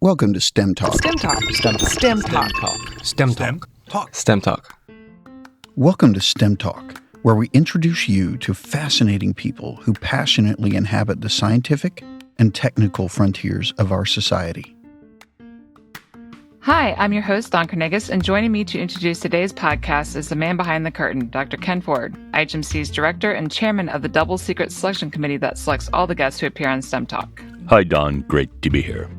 Welcome to Stemtalk. Stemtalk. Stemtalk. Stemtalk. Welcome to Stemtalk, where we introduce you to fascinating people who passionately inhabit the scientific and technical frontiers of our society. Hi, I'm your host, Don Carnegie, and joining me to introduce today's podcast is the man behind the curtain, Dr. Ken Ford, IHMC's director and chairman of the double secret selection committee that selects all the guests who appear on Stemtalk. Hi, Don. Great to be here.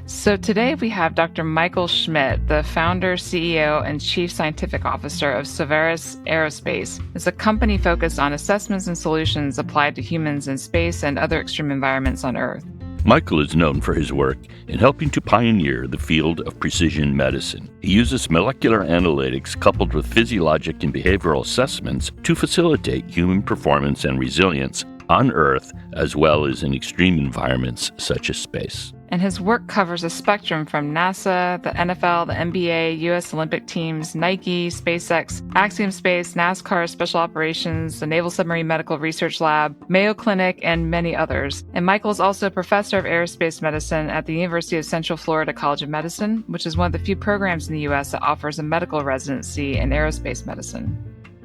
So today we have Dr. Michael Schmidt, the founder, CEO, and chief scientific officer of Savvaris Aerospace. It's a company focused on assessments and solutions applied to humans in space and other extreme environments on Earth. Michael is known for his work in helping to pioneer the field of precision medicine. He uses molecular analytics coupled with physiologic and behavioral assessments to facilitate human performance and resilience on Earth, as well as in extreme environments such as space. And his work covers a spectrum from NASA, the NFL, the NBA, U.S. Olympic teams, Nike, SpaceX, Axiom Space, NASCAR, Special Operations, the Naval Submarine Medical Research Lab, Mayo Clinic, and many others. And Michael is also a professor of aerospace medicine at the University of Central Florida College of Medicine, which is one of the few programs in the U.S. that offers a medical residency in aerospace medicine.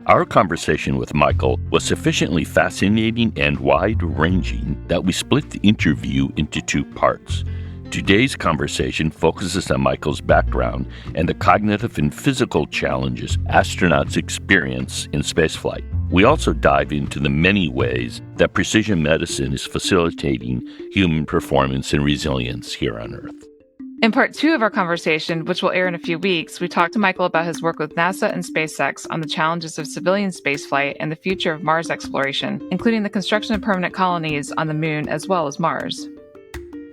Our conversation with Michael was sufficiently fascinating and wide-ranging that we split the interview into two parts. Today's conversation focuses on Michael's background and the cognitive and physical challenges astronauts experience in spaceflight. We also dive into the many ways that precision medicine is facilitating human performance and resilience here on Earth. In part two of our conversation, which will air in a few weeks, we talked to Michael about his work with NASA and SpaceX on the challenges of civilian spaceflight and the future of Mars exploration, including the construction of permanent colonies on the Moon as well as Mars.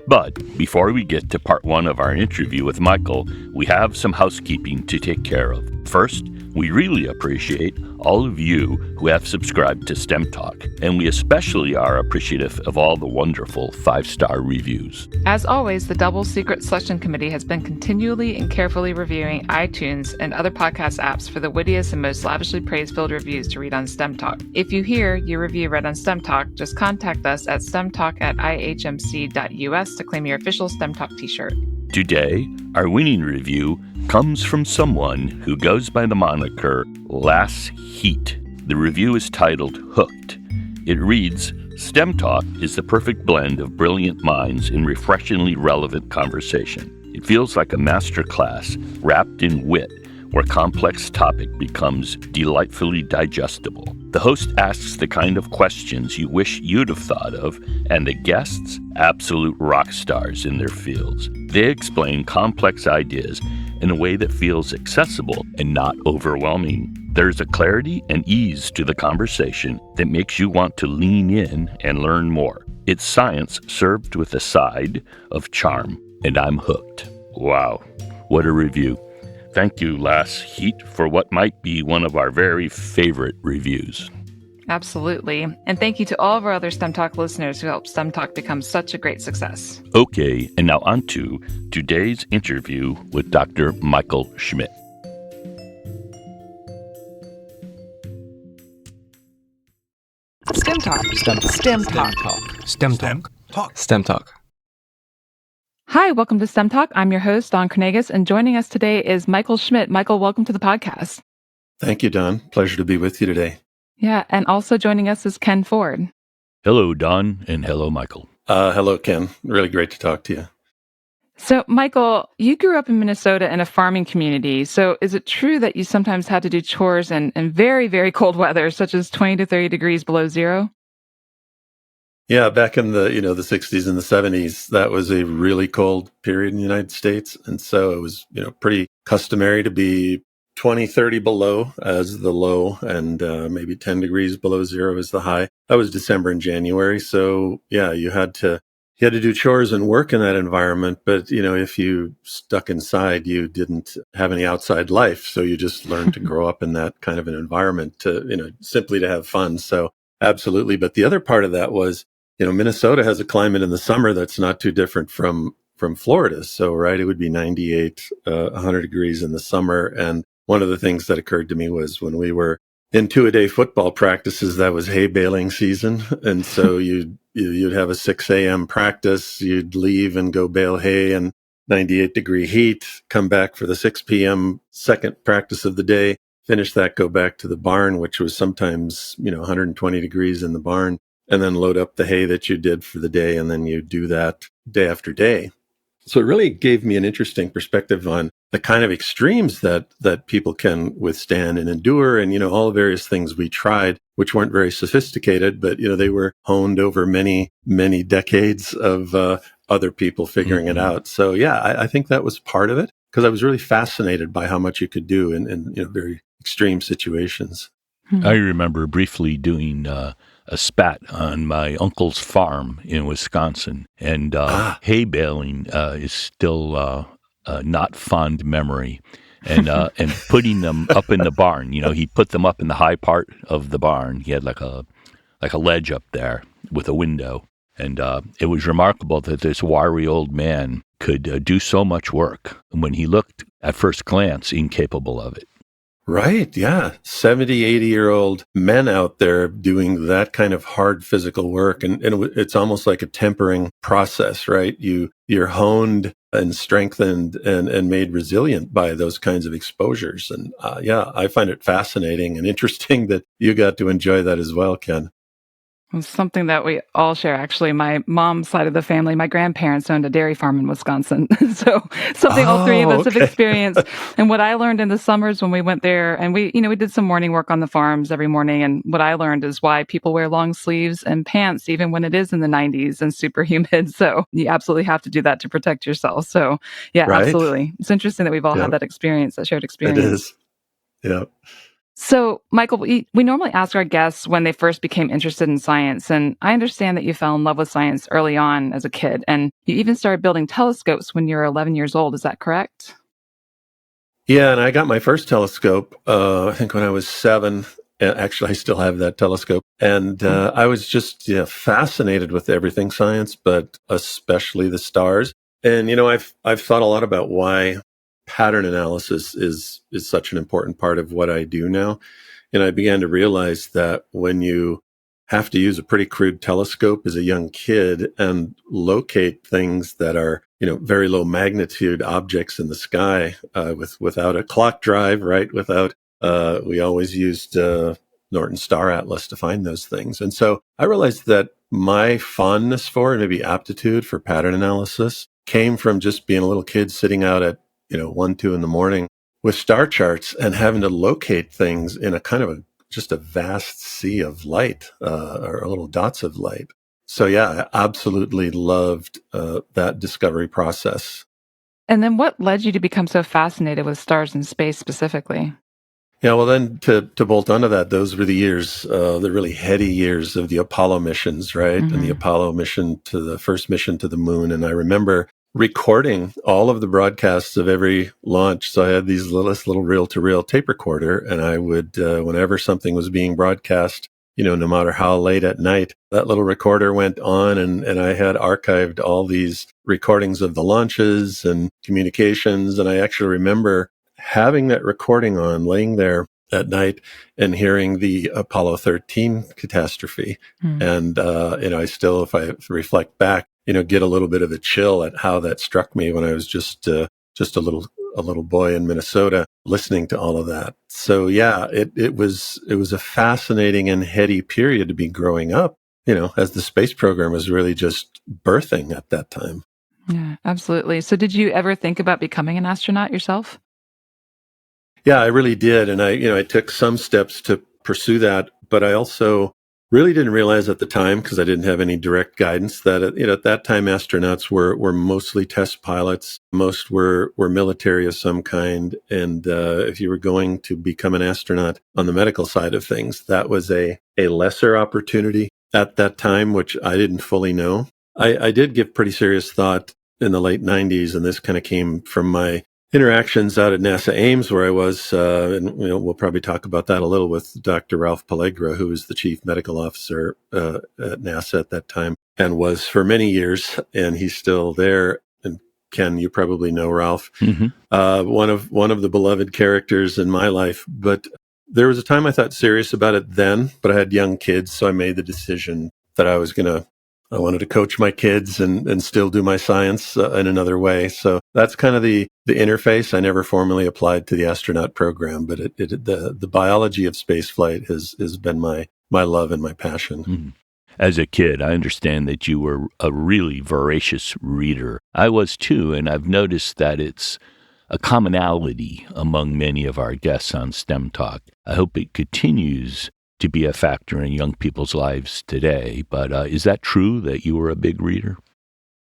But before we get to part one of our interview with Michael, we have some housekeeping to take care of. First, we really appreciate all of you who have subscribed to Stemtalk, and we especially are appreciative of all the wonderful 5-star reviews. As always, the Double Secret Selection Committee has been continually and carefully reviewing iTunes and other podcast apps for the wittiest and most lavishly praise-filled reviews to read on Stemtalk. If you hear your review read on Stemtalk, just contact us at stemtalk@ihmc.us to claim your official Stemtalk t-shirt. Today, our winning review comes from someone who goes by the moniker Lass Heat. The review is titled Hooked. It reads, Stemtalk is the perfect blend of brilliant minds in refreshingly relevant conversation. It feels like a masterclass wrapped in wit, where complex topic becomes delightfully digestible. The host asks the kind of questions you wish you'd have thought of, and the guests, absolute rock stars in their fields. They explain complex ideas in a way that feels accessible and not overwhelming. There's a clarity and ease to the conversation that makes you want to lean in and learn more. It's science served with a side of charm, and I'm hooked. Wow, what a review. Thank you, Lass Heat, for what might be one of our very favorite reviews. Absolutely. And thank you to all of our other Stemtalk listeners who helped Stemtalk become such a great success. Okay, and now on to today's interview with Dr. Michael Schmidt. Stemtalk. Hi, welcome to Stemtalk. I'm your host, Don Carnegie, and joining us today is Michael Schmidt. Michael, welcome to the podcast. Thank you, Don. Pleasure to be with you today. Yeah, and also joining us is Ken Ford. Hello, Don, and hello, Michael. Hello, Ken. Really great to talk to you. So, Michael, you grew up in Minnesota in a farming community. So is it true that you sometimes had to do chores in very, very cold weather, such as 20 to 30 degrees below zero? Yeah, back in the 60s and the 70s, that was a really cold period in the United States. And so it was, pretty customary to be 20, 30 below as the low and maybe 10 degrees below zero as the high. That was December and January. So yeah, you had to do chores and work in that environment. But, if you stuck inside, you didn't have any outside life. So you just learned to grow up in that kind of an environment to, simply to have fun. So absolutely. But the other part of that was, Minnesota has a climate in the summer that's not too different from Florida. So, right, it would be 98, 100 degrees in the summer. And one of the things that occurred to me was when we were in 2-a-day football practices, that was hay baling season. And so you'd have a 6 a.m. practice, you'd leave and go bale hay. And 98-degree heat, come back for the 6 p.m. second practice of the day, finish that, go back to the barn, which was sometimes, 120 degrees in the barn, and then load up the hay that you did for the day, and then you do that day after day. So it really gave me an interesting perspective on the kind of extremes that people can withstand and endure, and, all the various things we tried, which weren't very sophisticated, but, they were honed over many, many decades of other people figuring it out. So, yeah, I think that was part of it, because I was really fascinated by how much you could do in very extreme situations. I remember briefly doing a spat on my uncle's farm in Wisconsin, and hay baling is still not fond memory. And putting them up in the barn, he put them up in the high part of the barn. He had like a ledge up there with a window, and it was remarkable that this wiry old man could do so much work when he looked at first glance incapable of it. Right. Yeah. 70, 80-year-old men out there doing that kind of hard physical work. And it's almost like a tempering process, right? You're honed and strengthened and made resilient by those kinds of exposures. And I find it fascinating and interesting that you got to enjoy that as well, Ken. It's something that we all share, actually. My mom's side of the family, my grandparents owned a dairy farm in Wisconsin. So something all three of us have experienced. And what I learned in the summers when we went there, and we did some morning work on the farms every morning. And what I learned is why people wear long sleeves and pants, even when it is in the 90s and super humid. So you absolutely have to do that to protect yourself. So yeah, right? Absolutely. It's interesting that we've all had that experience, that shared experience. It is. Yeah. So, Michael, we normally ask our guests when they first became interested in science, and I understand that you fell in love with science early on as a kid, and you even started building telescopes when you were 11 years old. Is that correct? Yeah, and I got my first telescope, I think when I was 7. Actually, I still have that telescope. And I was just fascinated with everything science, but especially the stars. And, I've thought a lot about why pattern analysis is such an important part of what I do now. And I began to realize that when you have to use a pretty crude telescope as a young kid and locate things that are, very low magnitude objects in the sky, without a clock drive, right? We always used Norton Star Atlas to find those things. And so I realized that my fondness for, and maybe aptitude for pattern analysis, came from just being a little kid sitting out at 1, 2 in the morning with star charts and having to locate things in a kind of just a vast sea of light, or little dots of light. So yeah, I absolutely loved that discovery process. And then what led you to become so fascinated with stars and space specifically? Yeah, well then to bolt onto that, those were the years, the really heady years of the Apollo missions, right? Mm-hmm. And the Apollo mission the first mission to the moon. And I remember recording all of the broadcasts of every launch. So I had this little reel-to-reel tape recorder, and I would, whenever something was being broadcast, no matter how late at night, that little recorder went on, and I had archived all these recordings of the launches and communications. And I actually remember having that recording on, laying there at night and hearing the Apollo 13 catastrophe. And, I still, if I reflect back, get a little bit of a chill at how that struck me when I was just a little boy in Minnesota listening to all of that. So yeah, it was a fascinating and heady period to be growing up, as the space program was really just birthing at that time. Yeah, absolutely. So did you ever think about becoming an astronaut yourself? Yeah, I really did. And I took some steps to pursue that, but I also really didn't realize at the time, because I didn't have any direct guidance, that at that time astronauts were mostly test pilots. Most were military of some kind. And if you were going to become an astronaut on the medical side of things, that was a lesser opportunity at that time, which I didn't fully know. I did give pretty serious thought in the late 90s, and this kind of came from my interactions out at NASA Ames, where I was, and we'll probably talk about that a little with Dr. Ralph Pellegra, who was the chief medical officer at NASA at that time, and was for many years, and he's still there. And Ken, you probably know Ralph, one of the beloved characters in my life. But there was a time I thought serious about it then, but I had young kids, so I made the decision that I was going to I wanted to coach my kids and still do my science in another way. So that's kind of the interface. I never formally applied to the astronaut program, but the biology of spaceflight has been my love and my passion. Mm. As a kid, I understand that you were a really voracious reader. I was too, and I've noticed that it's a commonality among many of our guests on STEM Talk. I hope it continues to be a factor in young people's lives today. But is that true that you were a big reader?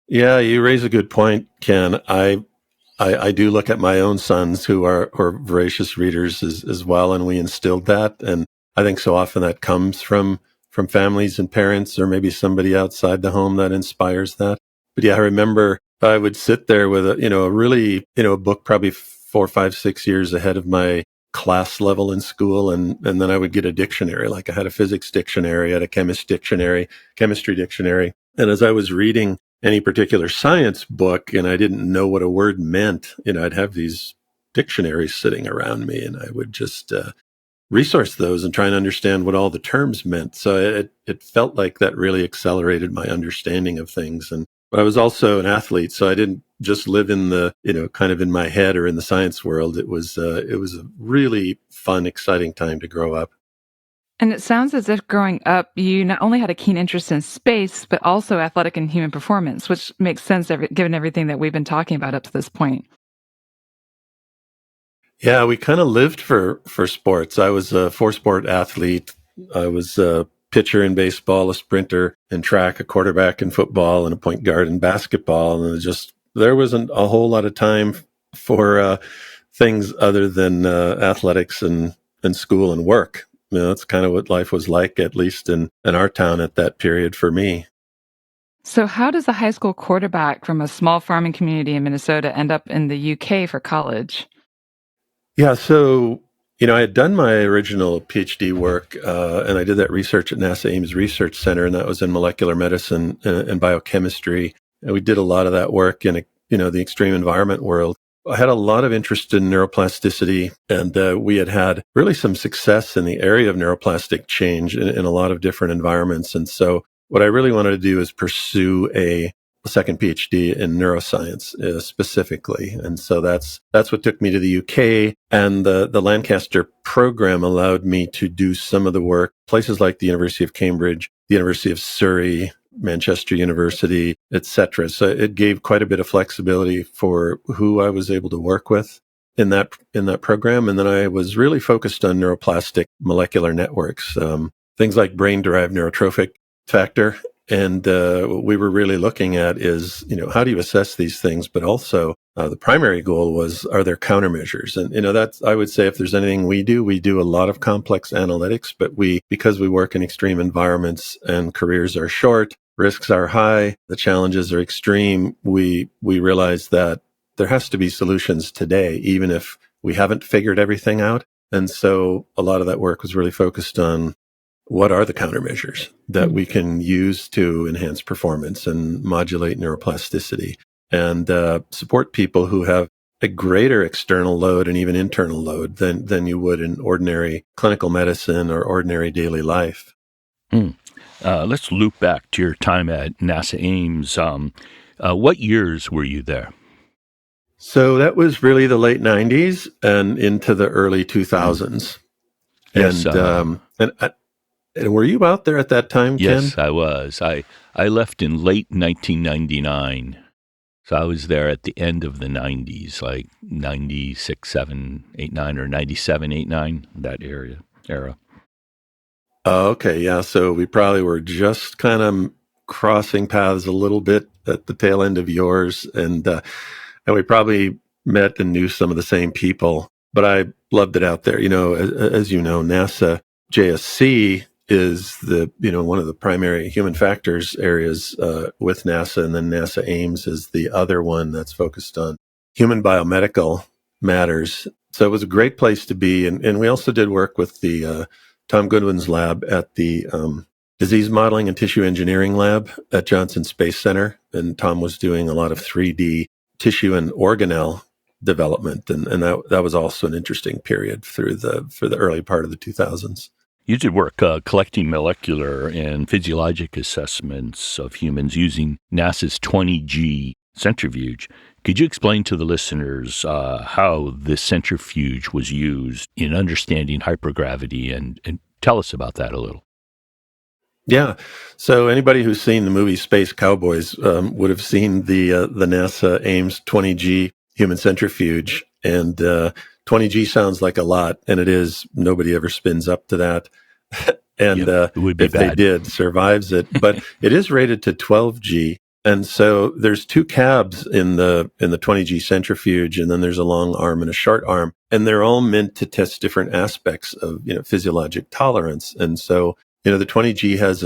Yeah, you raise a good point, Ken. I do look at my own sons who are voracious readers as well, and we instilled that. And I think so often that comes from families and parents, or maybe somebody outside the home that inspires that. But yeah, I remember I would sit there with a book probably 4, 5, 6 years ahead of my class level in school, and then I would get a dictionary. Like I had a physics dictionary, I had a chemistry dictionary. And as I was reading any particular science book and I didn't know what a word meant, I'd have these dictionaries sitting around me, and I would just resource those and try and understand what all the terms meant. So it felt like that really accelerated my understanding of things. But I was also an athlete, so I didn't just live in the, kind of in my head or in the science world. It was a really fun, exciting time to grow up. And it sounds as if growing up, you not only had a keen interest in space, but also athletic and human performance, which makes sense given everything that we've been talking about up to this point. Yeah, we kind of lived for sports. I was a 4-sport athlete. I was a pitcher in baseball, a sprinter in track, a quarterback in football, and a point guard in basketball. And there wasn't a whole lot of time for things other than athletics and school and work. That's kind of what life was like, at least in our town at that period for me. So how does a high school quarterback from a small farming community in Minnesota end up in the UK for college? Yeah, so, I had done my original PhD work, and I did that research at NASA Ames Research Center, and that was in molecular medicine and biochemistry. And we did a lot of that work in, the extreme environment world. I had a lot of interest in neuroplasticity, and we had really some success in the area of neuroplastic change in a lot of different environments. And so what I really wanted to do is pursue a second PhD in neuroscience specifically. And so that's what took me to the UK. And the Lancaster program allowed me to do some of the work, places like the University of Cambridge, the University of Surrey, Manchester University, etc. So it gave quite a bit of flexibility for who I was able to work with in that program. And then I was really focused on neuroplastic molecular networks, things like brain-derived neurotrophic factor. And what we were really looking at is, how do you assess these things? But also the primary goal was, are there countermeasures? And, that's, I would say, if there's anything we do a lot of complex analytics, but because we work in extreme environments and careers are short, risks are high, the challenges are extreme, we realize that there has to be solutions today, even if we haven't figured everything out. And so a lot of that work was really focused on what are the countermeasures that we can use to enhance performance and modulate neuroplasticity and support people who have a greater external load and even internal load than you would in ordinary clinical medicine or ordinary daily life. Let's loop back to your time at NASA Ames. What years were you there? So that was really the late 90s and into the early 2000s. Yes, And were you out there at that time, Ken? Yes, I was. I left in late 1999. So I was there at the end of the 90s, like 96, 7, 8, 9, or 97, 8, 9, that era. Oh, okay, yeah. So we probably were just kind of crossing paths a little bit at the tail end of yours. And we probably met and knew some of the same people. But I loved it out there. As you know, NASA JSC is one of the primary human factors areas with NASA, and then NASA Ames is the other one that's focused on human biomedical matters. So it was a great place to be, and we also did work with the Tom Goodwin's lab at the disease modeling and tissue engineering lab at Johnson Space Center, and Tom was doing a lot of 3D tissue and organelle development, and that was also an interesting period for the early part of the 2000s. You did work collecting molecular and physiologic assessments of humans using NASA's 20G centrifuge. Could you explain to the listeners how this centrifuge was used in understanding hypergravity and tell us about that a little? Yeah. So anybody who's seen the movie Space Cowboys would have seen the NASA Ames 20G human centrifuge. And 20G sounds like a lot, and it is. Nobody ever spins up to that. And it would be if bad. they did, survives it. But it is rated to 12G. And so there's two cabs in the 20G centrifuge, and then there's a long arm and a short arm. And they're all meant to test different aspects of, physiologic tolerance. And so the 20G has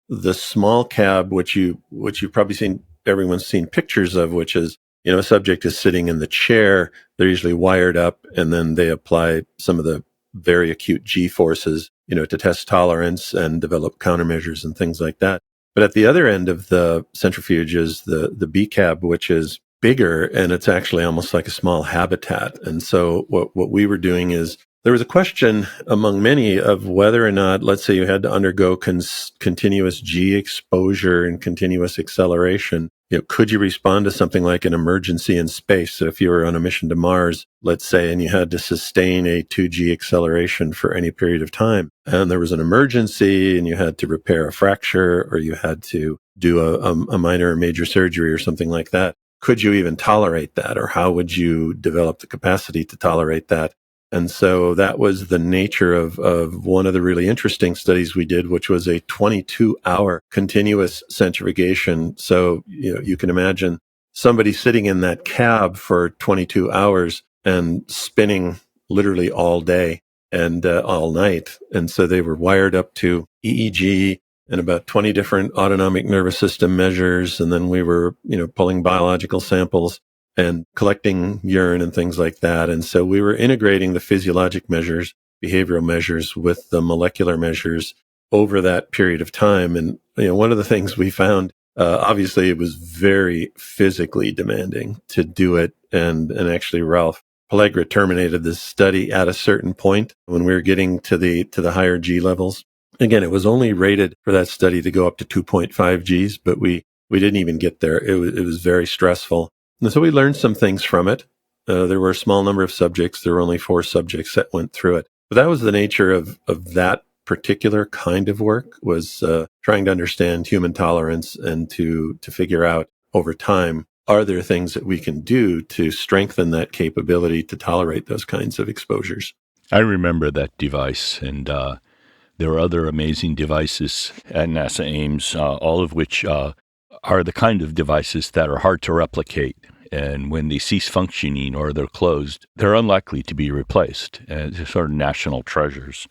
the small cab, which you've probably seen, everyone's seen pictures of, which is, a subject is sitting in the chair. They're usually wired up, and then they apply some of the very acute G forces, to test tolerance and develop countermeasures and things like that. But at the other end of the centrifuge is the B cab, which is bigger, and it's actually almost like a small habitat. And so what we were doing is, there was a question among many of whether or not, let's say you had to undergo continuous G exposure and continuous acceleration, could you respond to something like an emergency in space? So if you were on a mission to Mars, let's say, and you had to sustain a 2G acceleration for any period of time, and there was an emergency and you had to repair a fracture, or you had to do a minor or major surgery or something like that, could you even tolerate that? Or how would you develop the capacity to tolerate that? And so that was the nature of one of the really interesting studies we did, which was a 22-hour continuous centrifugation. So, you can imagine somebody sitting in that cab for 22 hours and spinning literally all day and all night. And so they were wired up to EEG and about 20 different autonomic nervous system measures. And then we were, pulling biological samples and collecting urine and things like that. And so we were integrating the physiologic measures, behavioral measures, with the molecular measures over that period of time. And, one of the things we found, obviously it was very physically demanding to do it. And actually Ralph Pellegra terminated this study at a certain point when we were getting to the higher G levels. Again, it was only rated for that study to go up to 2.5 Gs, but we didn't even get there. It was very stressful. And so we learned some things from it. There were a small number of subjects. There were only 4 subjects that went through it. But that was the nature of that particular kind of work, was trying to understand human tolerance and to figure out over time, are there things that we can do to strengthen that capability to tolerate those kinds of exposures? I remember that device, and there are other amazing devices at NASA Ames, all of which are the kind of devices that are hard to replicate. And when they cease functioning or they're closed, they're unlikely to be replaced. They're sort of national treasures.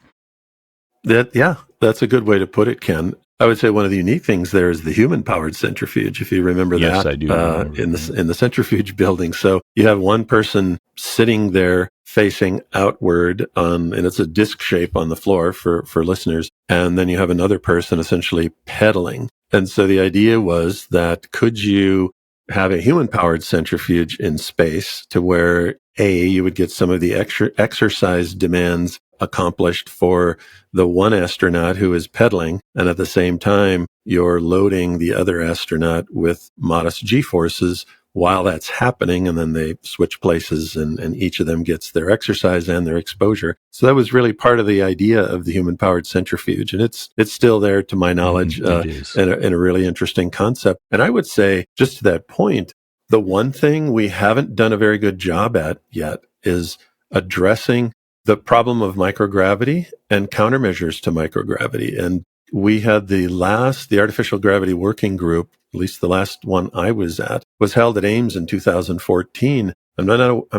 That's a good way to put it, Ken. I would say one of the unique things there is the human-powered centrifuge, if you remember that. Yes, I do. In the centrifuge building. So you have one person sitting there facing outward and it's a disc shape on the floor for listeners. And then you have another person essentially pedaling. And so the idea was that, could you have a human-powered centrifuge in space to where, you would get some of the exercise demands accomplished for the one astronaut who is pedaling, and at the same time, you're loading the other astronaut with modest G-forces while that's happening, and then they switch places and each of them gets their exercise and their exposure. So that was really part of the idea of the human-powered centrifuge, and it's still there to my knowledge, and a really interesting concept. And I would say, just to that point, the one thing we haven't done a very good job at yet is addressing the problem of microgravity and countermeasures to microgravity. And we had the artificial gravity working group, at least the last one I was at, was held at Ames in 2014. I'm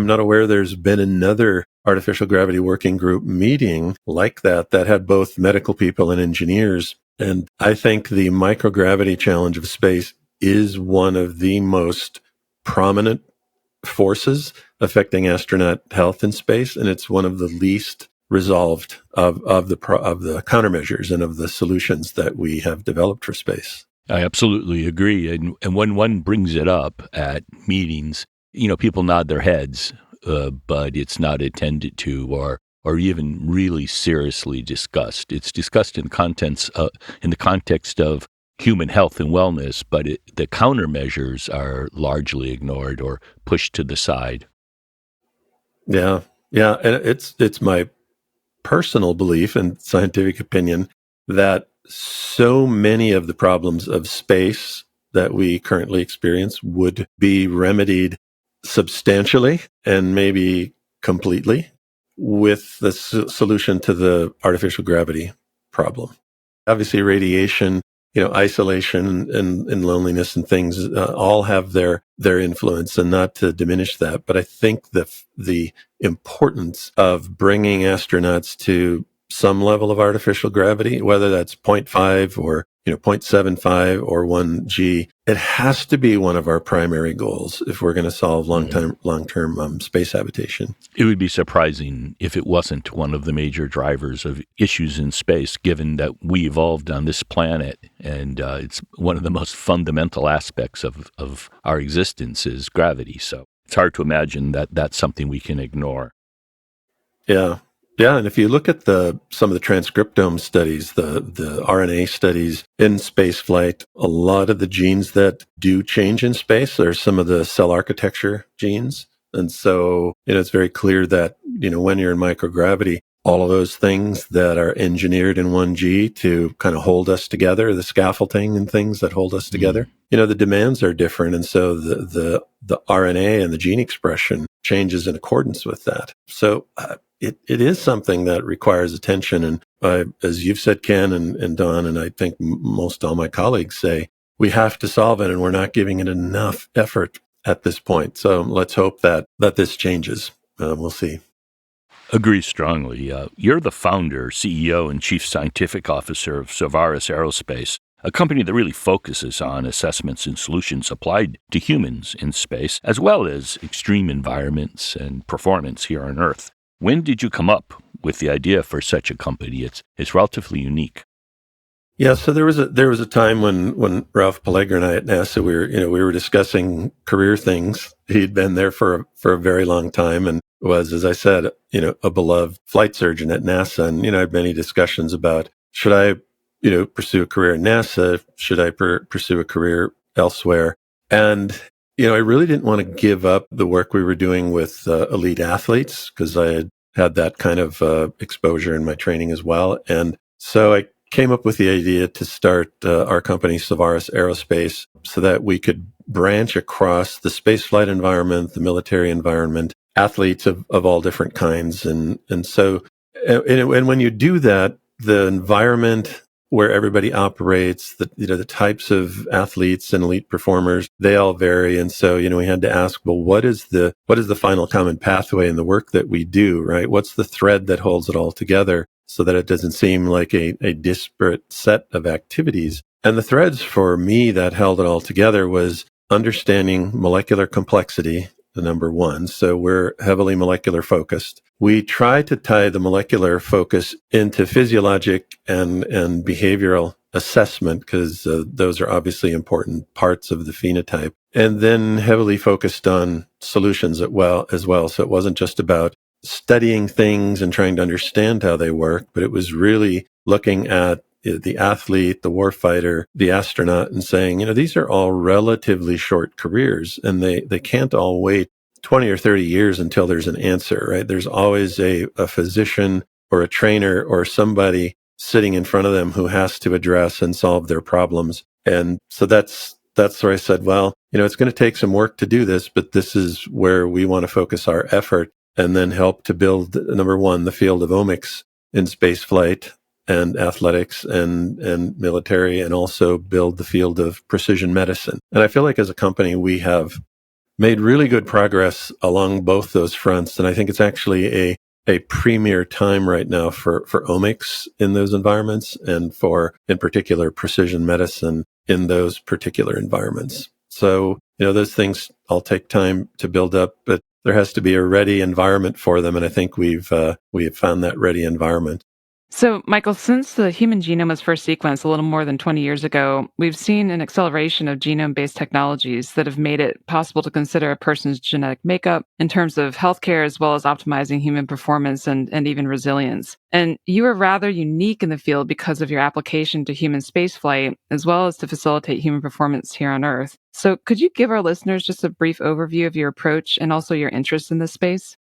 not aware there's been another artificial gravity working group meeting like that had both medical people and engineers. And I think the microgravity challenge of space is one of the most prominent forces affecting astronaut health in space, and it's one of the least resolved of the countermeasures and of the solutions that we have developed for space. I absolutely agree. And when one brings it up at meetings, people nod their heads, but it's not attended to or or even really seriously discussed. It's discussed in in the context of human health and wellness, but the countermeasures are largely ignored or pushed to the side. Yeah, yeah, and it's my personal belief and scientific opinion that so many of the problems of space that we currently experience would be remedied substantially and maybe completely with the solution to the artificial gravity problem. Obviously, radiation, isolation and loneliness and things all have their influence, and not to diminish that. But I think the importance of bringing astronauts to some level of artificial gravity, whether that's zero 0.5 or 0.75 or 1G, it has to be one of our primary goals if we're going to solve long-term space habitation. It would be surprising if it wasn't one of the major drivers of issues in space, given that we evolved on this planet, and it's one of the most fundamental aspects of our existence is gravity. So it's hard to imagine that that's something we can ignore. Yeah. Yeah, and if you look at some of the transcriptome studies, the RNA studies in spaceflight, a lot of the genes that do change in space are some of the cell architecture genes. And so, it's very clear that, when you're in microgravity, all of those things that are engineered in 1G to kind of hold us together, the scaffolding and things that hold us together, the demands are different. And so the RNA and the gene expression changes in accordance with that. So it is something that requires attention. And as you've said, Ken and Don, and I think most all my colleagues say, we have to solve it, and we're not giving it enough effort at this point. So let's hope that this changes. We'll see. Agree strongly. You're the founder, CEO, and chief scientific officer of Savvaris Aerospace, a company that really focuses on assessments and solutions applied to humans in space, as well as extreme environments and performance here on Earth. When did you come up with the idea for such a company? It's relatively unique. Yeah, so there was a time when Ralph Pellegrin and I at NASA, we were discussing career things. He'd been there for a very long time and was, as I said, a beloved flight surgeon at NASA. And, I had many discussions about, should I, pursue a career at NASA? Should I pursue a career elsewhere? And, I really didn't want to give up the work we were doing with elite athletes, because I had that kind of exposure in my training as well. And so I came up with the idea to start our company, Savvaris Aerospace, so that we could branch across the spaceflight environment, the military environment, athletes of all different kinds. And so, and when you do that, the environment where everybody operates, the types of athletes and elite performers, they all vary. And so, we had to ask, well, what is the final common pathway in the work that we do, right? What's the thread that holds it all together, so that it doesn't seem like a disparate set of activities? And the threads for me that held it all together was understanding molecular complexity, the number one. So we're heavily molecular focused. We try to tie the molecular focus into physiologic and behavioral assessment, because those are obviously important parts of the phenotype. And then heavily focused on solutions as well. So it wasn't just about studying things and trying to understand how they work, but it was really looking at the athlete, the warfighter, the astronaut, and saying, these are all relatively short careers, and they can't all wait 20 or 30 years until there's an answer, right? There's always a physician or a trainer or somebody sitting in front of them who has to address and solve their problems. And so that's where I said, well, it's going to take some work to do this, but this is where we want to focus our effort, and then help to build, number one, the field of OMIX in spaceflight and athletics and military, and also build the field of precision medicine. And I feel like as a company, we have made really good progress along both those fronts. And I think it's actually a premier time right now for OMIX in those environments, and for, in particular, precision medicine in those particular environments. So, those things all take time to build up, but there has to be a ready environment for them. And I think we have found that ready environment. So, Michael, since the human genome was first sequenced a little more than 20 years ago, we've seen an acceleration of genome-based technologies that have made it possible to consider a person's genetic makeup in terms of healthcare, as well as optimizing human performance and even resilience. And you are rather unique in the field because of your application to human spaceflight, as well as to facilitate human performance here on Earth. So could you give our listeners just a brief overview of your approach and also your interest in this space?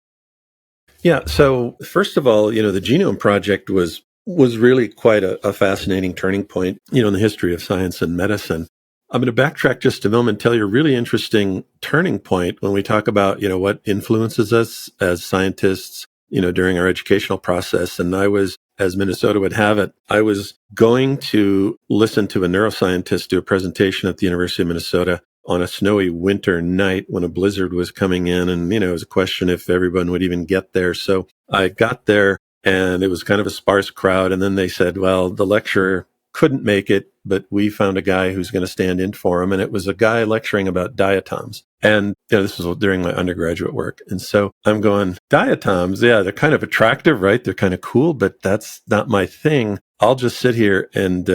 Yeah. So first of all, the Genome Project was really quite a fascinating turning point, in the history of science and medicine. I'm going to backtrack just a moment, tell you a really interesting turning point when we talk about, what influences us as scientists, during our educational process. And I was, as Minnesota would have it, I was going to listen to a neuroscientist do a presentation at the University of Minnesota on a snowy winter night when a blizzard was coming in. And, it was a question if everyone would even get there. So I got there and it was kind of a sparse crowd. And then they said, well, the lecturer couldn't make it, but we found a guy who's going to stand in for him. And it was a guy lecturing about diatoms. And this was during my undergraduate work. And so I'm going, diatoms, yeah, they're kind of attractive, right? They're kind of cool, but that's not my thing. I'll just sit here and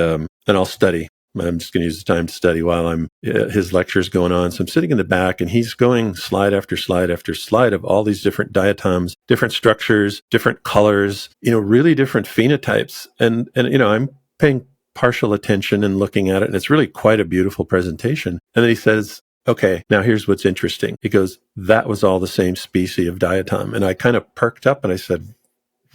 I'll study. I'm just going to use the time to study while his lecture's going on. So I'm sitting in the back and he's going slide after slide after slide of all these different diatoms, different structures, different colors, really different phenotypes. And I'm paying partial attention and looking at it. And it's really quite a beautiful presentation. And then he says, okay, now here's what's interesting. He goes, that was all the same species of diatom. And I kind of perked up and I said,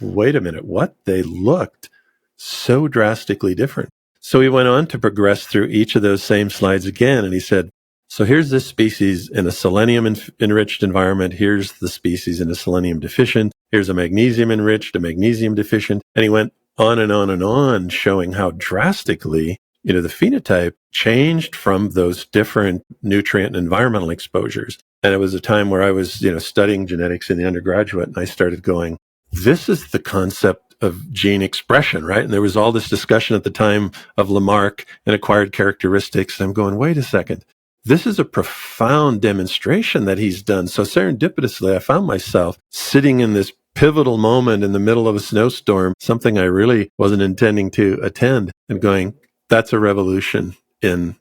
wait a minute, what? They looked so drastically different. So he went on to progress through each of those same slides again. And he said, so here's this species in a selenium enriched environment. Here's the species in a selenium deficient. Here's a magnesium enriched, a magnesium deficient. And he went on and on and on, showing how drastically, the phenotype changed from those different nutrient and environmental exposures. And it was a time where I was, studying genetics in the undergraduate, and I started going, this is the concept of gene expression, right? And there was all this discussion at the time of Lamarck and acquired characteristics. I'm going, wait a second. This is a profound demonstration that he's done. So serendipitously, I found myself sitting in this pivotal moment in the middle of a snowstorm, something I really wasn't intending to attend, and going, that's a revolution in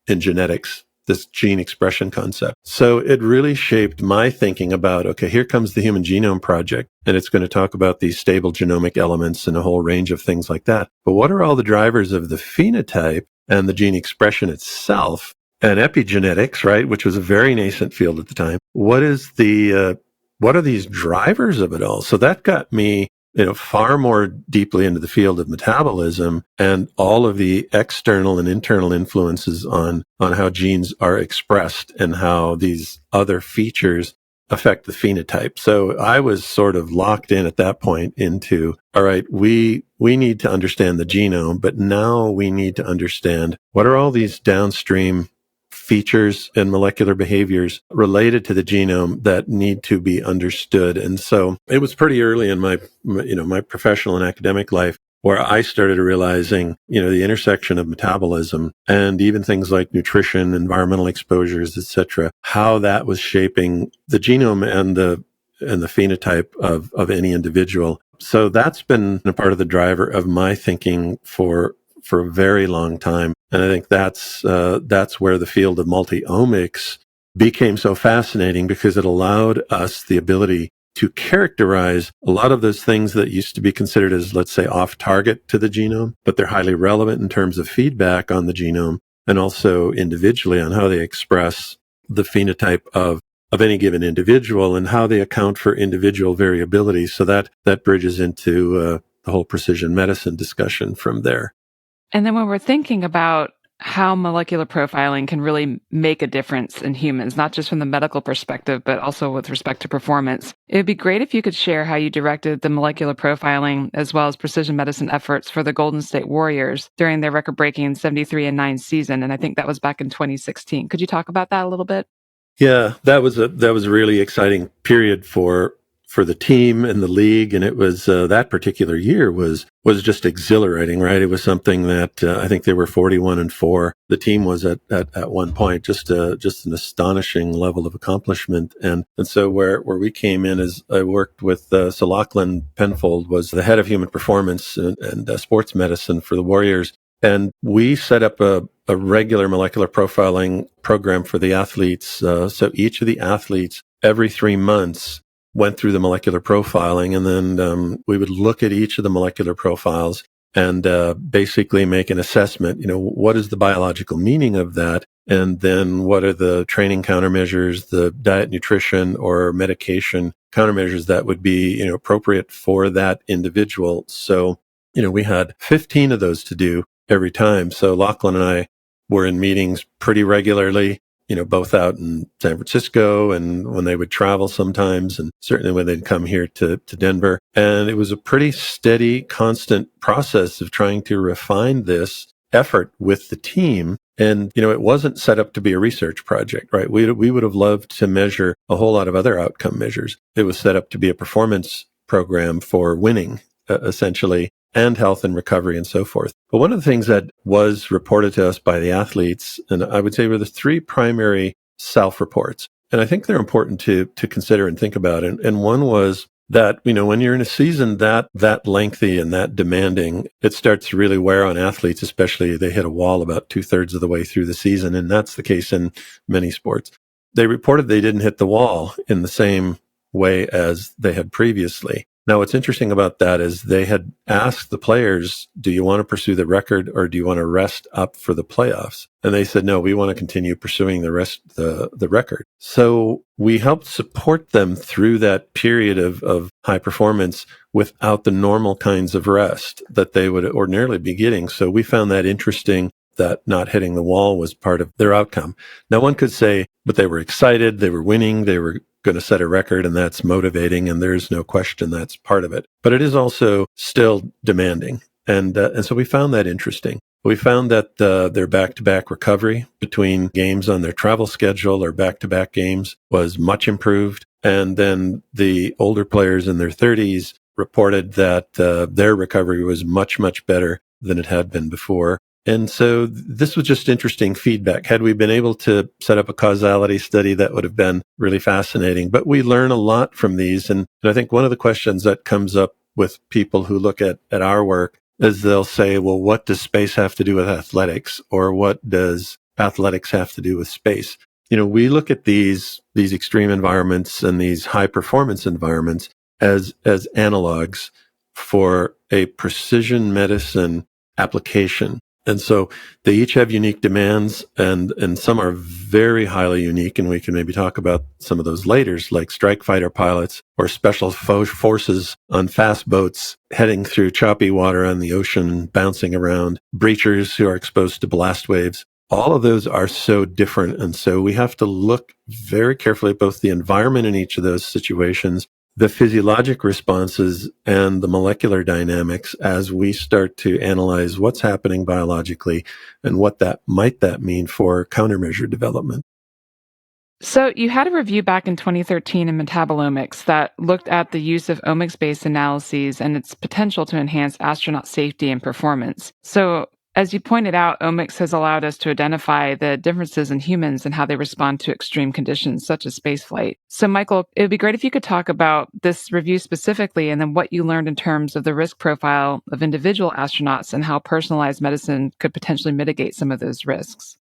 genetics, this gene expression concept. So it really shaped my thinking about, okay, here comes the Human Genome Project, and it's going to talk about these stable genomic elements and a whole range of things like that. But what are all the drivers of the phenotype and the gene expression itself and epigenetics, right, which was a very nascent field at the time? What are these drivers of it all? So that got me, far more deeply into the field of metabolism and all of the external and internal influences on how genes are expressed and how these other features affect the phenotype. So I was sort of locked in at that point into, all right, we need to understand the genome, but now we need to understand what are all these downstream features and molecular behaviors related to the genome that need to be understood. And so it was pretty early in my professional and academic life where I started realizing, the intersection of metabolism and even things like nutrition, environmental exposures, etc., how that was shaping the genome and the phenotype of any individual. So that's been a part of the driver of my thinking for a very long time. And I think that's where the field of multi-omics became so fascinating, because it allowed us the ability to characterize a lot of those things that used to be considered as, let's say, off target to the genome, but they're highly relevant in terms of feedback on the genome and also individually on how they express the phenotype of any given individual and how they account for individual variability. So that bridges into the whole precision medicine discussion from there. And then when we're thinking about how molecular profiling can really make a difference in humans, not just from the medical perspective, but also with respect to performance, it would be great if you could share how you directed the molecular profiling as well as precision medicine efforts for the Golden State Warriors during their record-breaking 73-9 season. And I think that was back in 2016. Could you talk about that a little bit? Yeah, that was a really exciting period for for the team and the league. And it was that particular year was just exhilarating, right? It was something that I think they were 41-4. The team was at one point just an astonishing level of accomplishment. And so where we came in is I worked with so Lachlan Penfold was the head of human performance and sports medicine for the Warriors. And we set up a regular molecular profiling program for the athletes. So each of the athletes every 3 months went through the molecular profiling, and then we would look at each of the molecular profiles and basically make an assessment. What is the biological meaning of that? And then what are the training countermeasures, the diet, nutrition, or medication countermeasures that would be appropriate for that individual? So we had 15 of those to do every time. So Lachlan and I were in meetings pretty regularly, both out in San Francisco and when they would travel sometimes, and certainly when they'd come here to Denver. And it was a pretty steady, constant process of trying to refine this effort with the team. And, it wasn't set up to be a research project, right? We would have loved to measure a whole lot of other outcome measures. It was set up to be a performance program for winning, essentially, and health and recovery and so forth. But one of the things that was reported to us by the athletes, and I would say were the 3 primary self-reports, and I think they're important to consider and think about. And one was that, when you're in a season that lengthy and that demanding, it starts to really wear on athletes, especially they hit a wall about 2/3 of the way through the season. And that's the case in many sports. They reported they didn't hit the wall in the same way as they had previously. Now, what's interesting about that is they had asked the players, do you want to pursue the record or do you want to rest up for the playoffs? And they said, no, we want to continue pursuing the record. So we helped support them through that period of high performance without the normal kinds of rest that they would ordinarily be getting. So we found that interesting, that not hitting the wall was part of their outcome. Now, one could say, but they were excited, they were winning, they were going to set a record, and that's motivating, and there's no question that's part of it. But it is also still demanding. And so we found that interesting. We found that their back-to-back recovery between games on their travel schedule or back-to-back games was much improved. And then the older players in their 30s reported that their recovery was much, much better than it had been before. And so this was just interesting feedback. Had we been able to set up a causality study, that would have been really fascinating. But we learn a lot from these. And I think one of the questions that comes up with people who look at our work is they'll say, well, what does space have to do with athletics? Or what does athletics have to do with space? We look at these extreme environments and these high performance environments as analogs for a precision medicine application. And so they each have unique demands, and some are very highly unique, and we can maybe talk about some of those later, like strike fighter pilots or special forces on fast boats heading through choppy water on the ocean, bouncing around, breachers who are exposed to blast waves. All of those are so different, and so we have to look very carefully at both the environment in each of those situations, the physiologic responses, and the molecular dynamics as we start to analyze what's happening biologically and what that might mean for countermeasure development. So you had a review back in 2013 in Metabolomics that looked at the use of omics-based analyses and its potential to enhance astronaut safety and performance. So as you pointed out, omics has allowed us to identify the differences in humans and how they respond to extreme conditions such as spaceflight. So Michael, it would be great if you could talk about this review specifically and then what you learned in terms of the risk profile of individual astronauts and how personalized medicine could potentially mitigate some of those risks.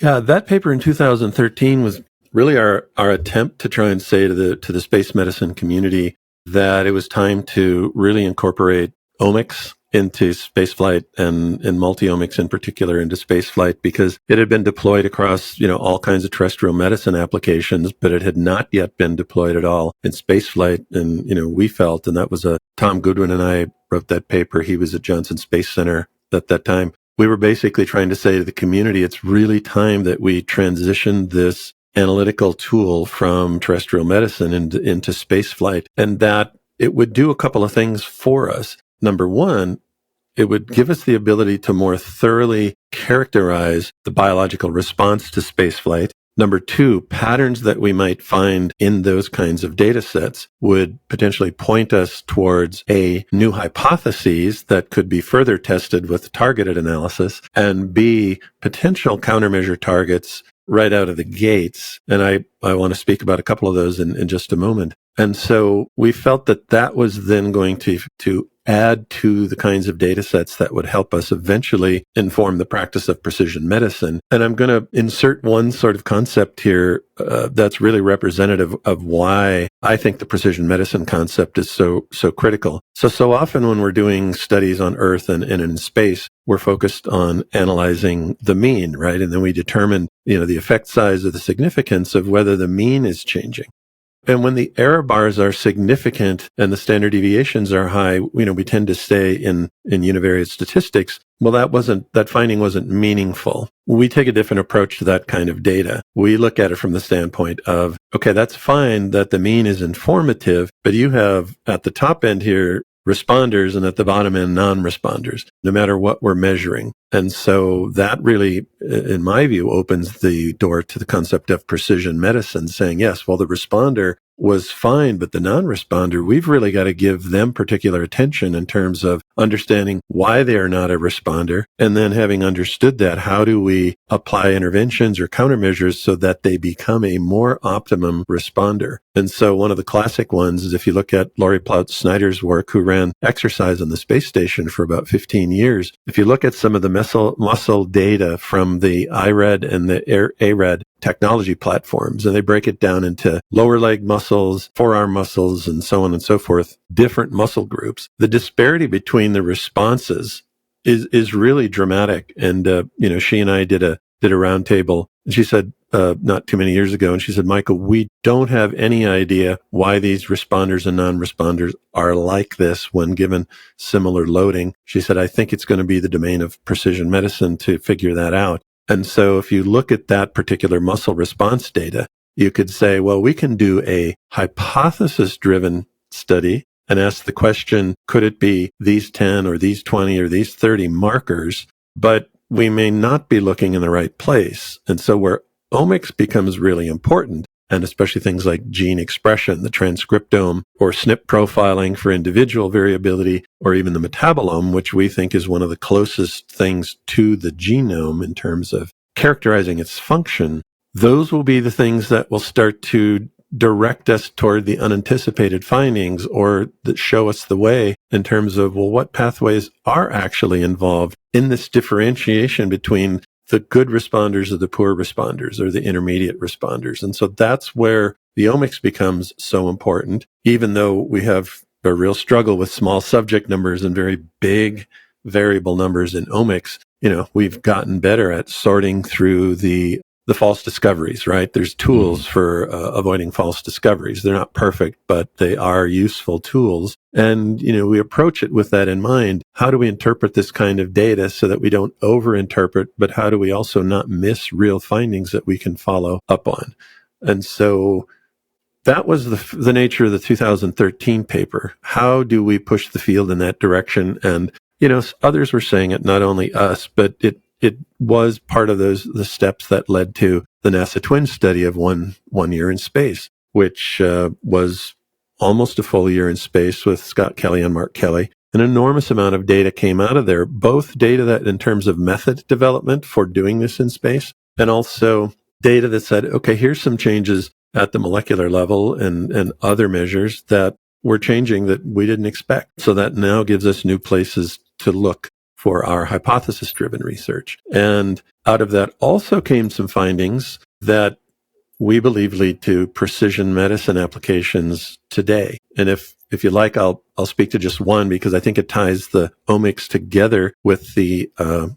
Yeah, that paper in 2013 was really our attempt to try and say to the space medicine community that it was time to really incorporate omics into spaceflight and multi-omics in particular into spaceflight, because it had been deployed across, all kinds of terrestrial medicine applications, but it had not yet been deployed at all in spaceflight. And, we felt, and that was Tom Goodwin and I wrote that paper. He was at Johnson Space Center at that time. We were basically trying to say to the community, it's really time that we transition this analytical tool from terrestrial medicine into spaceflight, and that it would do a couple of things for us. Number one, it would give us the ability to more thoroughly characterize the biological response to spaceflight. Number two, patterns that we might find in those kinds of data sets would potentially point us towards A, new hypotheses that could be further tested with targeted analysis, and B, potential countermeasure targets right out of the gates. And I want to speak about a couple of those in just a moment. And so we felt that that was then going to add to the kinds of data sets that would help us eventually inform the practice of precision medicine. And I'm going to insert one sort of concept here that's really representative of why I think the precision medicine concept is so critical. So often when we're doing studies on Earth and in space, we're focused on analyzing the mean, right? And then we determine, the effect size or the significance of whether the mean is changing. And when the error bars are significant and the standard deviations are high, we tend to stay in univariate statistics. Well, that finding wasn't meaningful. We take a different approach to that kind of data. We look at it from the standpoint of, okay, that's fine that the mean is informative, but you have at the top end here responders and at the bottom end non-responders, no matter what we're measuring. And so that really, in my view, opens the door to the concept of precision medicine, saying, yes, well, the responder was fine, but the non-responder, we've really got to give them particular attention in terms of understanding why they are not a responder. And then having understood that, how do we apply interventions or countermeasures so that they become a more optimum responder? And so one of the classic ones is if you look at Laurie Ploutz-Snyder's work, who ran exercise on the space station for about 15 years, if you look at some of the muscle data from the IRAD and the ARAD technology platforms, and they break it down into lower leg muscles, forearm muscles, and so on and so forth, different muscle groups. The disparity between the responses is really dramatic. And, she and I did a roundtable, and she said, not too many years ago, and she said, Michael, we don't have any idea why these responders and non-responders are like this when given similar loading. She said, I think it's going to be the domain of precision medicine to figure that out. And so if you look at that particular muscle response data, you could say, well, we can do a hypothesis-driven study and ask the question, could it be these 10 or these 20 or these 30 markers? But we may not be looking in the right place. And so where OMIX becomes really important, and especially things like gene expression, the transcriptome, or SNP profiling for individual variability, or even the metabolome, which we think is one of the closest things to the genome in terms of characterizing its function, those will be the things that will start to direct us toward the unanticipated findings, or that show us the way in terms of, well, what pathways are actually involved in this differentiation between the good responders or the poor responders or the intermediate responders. And so that's where the omics becomes so important, even though we have a real struggle with small subject numbers and very big variable numbers in omics. We've gotten better at sorting through the false discoveries, right? There's tools for avoiding false discoveries. They're not perfect, but they are useful tools. And, we approach it with that in mind. How do we interpret this kind of data so that we don't overinterpret, but how do we also not miss real findings that we can follow up on? And so that was the nature of the 2013 paper. How do we push the field in that direction? And, others were saying it, not only us, but it was part of the steps that led to the NASA twin study of one year in space, which was almost a full year in space with Scott Kelly and Mark Kelly. An enormous amount of data came out of there, both data that in terms of method development for doing this in space, and also data that said, okay, here's some changes at the molecular level and other measures that were changing that we didn't expect. So that now gives us new places to look for our hypothesis-driven research. And out of that also came some findings that we believe lead to precision medicine applications today. And if you like, I'll speak to just one, because I think it ties the omics together with the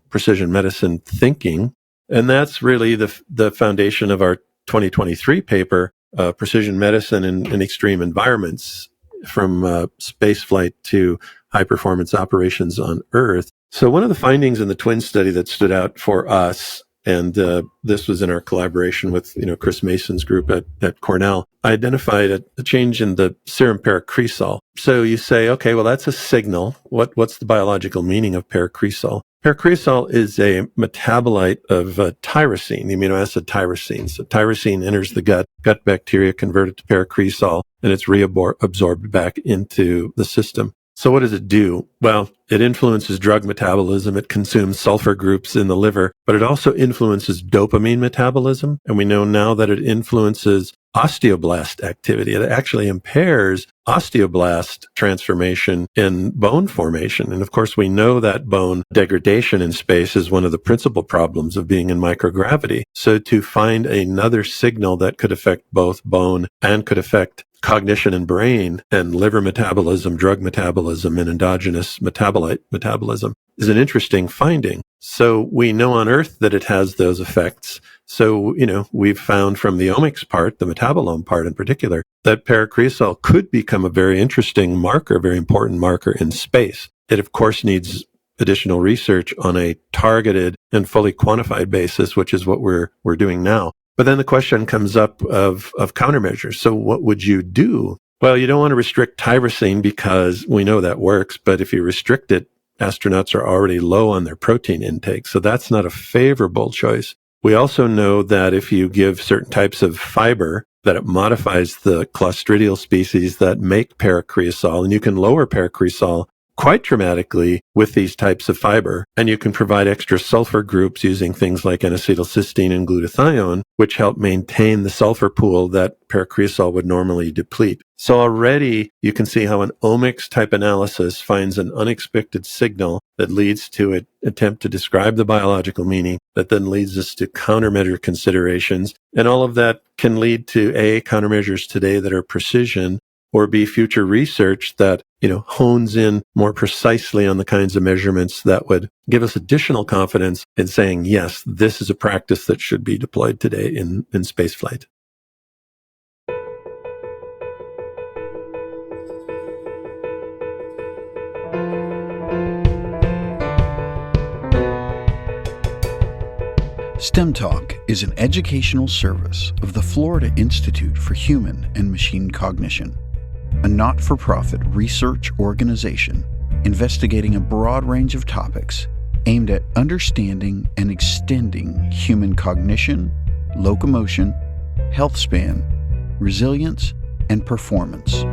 precision medicine thinking. And that's really the foundation of our 2023 paper, Precision Medicine in Extreme Environments, from spaceflight to high-performance operations on Earth. So one of the findings in the twin study that stood out for us and this was in our collaboration with Chris Mason's group at Cornell, identified a change in the serum paracresol. So you say, okay, well, that's a signal. What's the biological meaning of paracresol? Paracresol is a metabolite of tyrosine, the amino acid tyrosine. So tyrosine enters the gut bacteria convert it to paracresol, and it's reabsorbed back into the system. So what does it do? Well, it influences drug metabolism. It consumes sulfur groups in the liver, but it also influences dopamine metabolism. And we know now that it influences osteoblast activity. It actually impairs osteoblast transformation in bone formation. And of course, we know that bone degradation in space is one of the principal problems of being in microgravity. So to find another signal that could affect both bone and could affect cognition and brain and liver metabolism, drug metabolism, and endogenous metabolite metabolism is an interesting finding. So we know on Earth that it has those effects. So, we've found from the OMIX part, the metabolome part in particular, that paracresol could become a very interesting marker, a very important marker in space. It, of course, needs additional research on a targeted and fully quantified basis, which is what we're doing now. But then the question comes up of countermeasures. So what would you do? Well, you don't want to restrict tyrosine because we know that works. But if you restrict it, astronauts are already low on their protein intake. So that's not a favorable choice. We also know that if you give certain types of fiber, that it modifies the clostridial species that make paracresol, and you can lower paracresol quite dramatically with these types of fiber. And you can provide extra sulfur groups using things like N-acetylcysteine and glutathione, which help maintain the sulfur pool that paracresol would normally deplete. So already you can see how an omics type analysis finds an unexpected signal that leads to an attempt to describe the biological meaning that then leads us to countermeasure considerations. And all of that can lead to A, countermeasures today that are precision, or B, future research that, hones in more precisely on the kinds of measurements that would give us additional confidence in saying, yes, this is a practice that should be deployed today in spaceflight. Stemtalk is an educational service of the Florida Institute for Human and Machine Cognition, a not-for-profit research organization investigating a broad range of topics aimed at understanding and extending human cognition, locomotion, health span, resilience, and performance.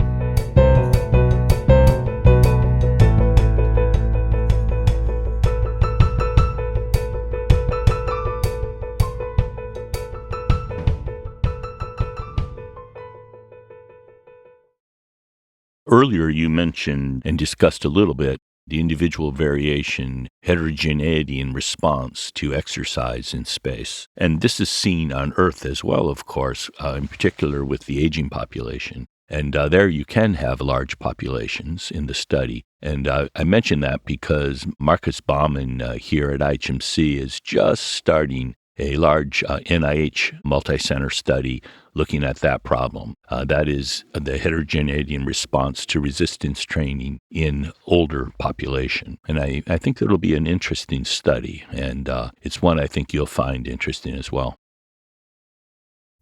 Earlier, you mentioned and discussed a little bit the individual variation, heterogeneity in response to exercise in space. And this is seen on Earth as well, of course, in particular with the aging population. And there you can have large populations in the study. And I mention that because Marcus Baumann here at IHMC is just starting a large NIH multi-center study looking at that problem. That is the heterogeneity in response to resistance training in older population. And I think it'll be an interesting study, and it's one I think you'll find interesting as well.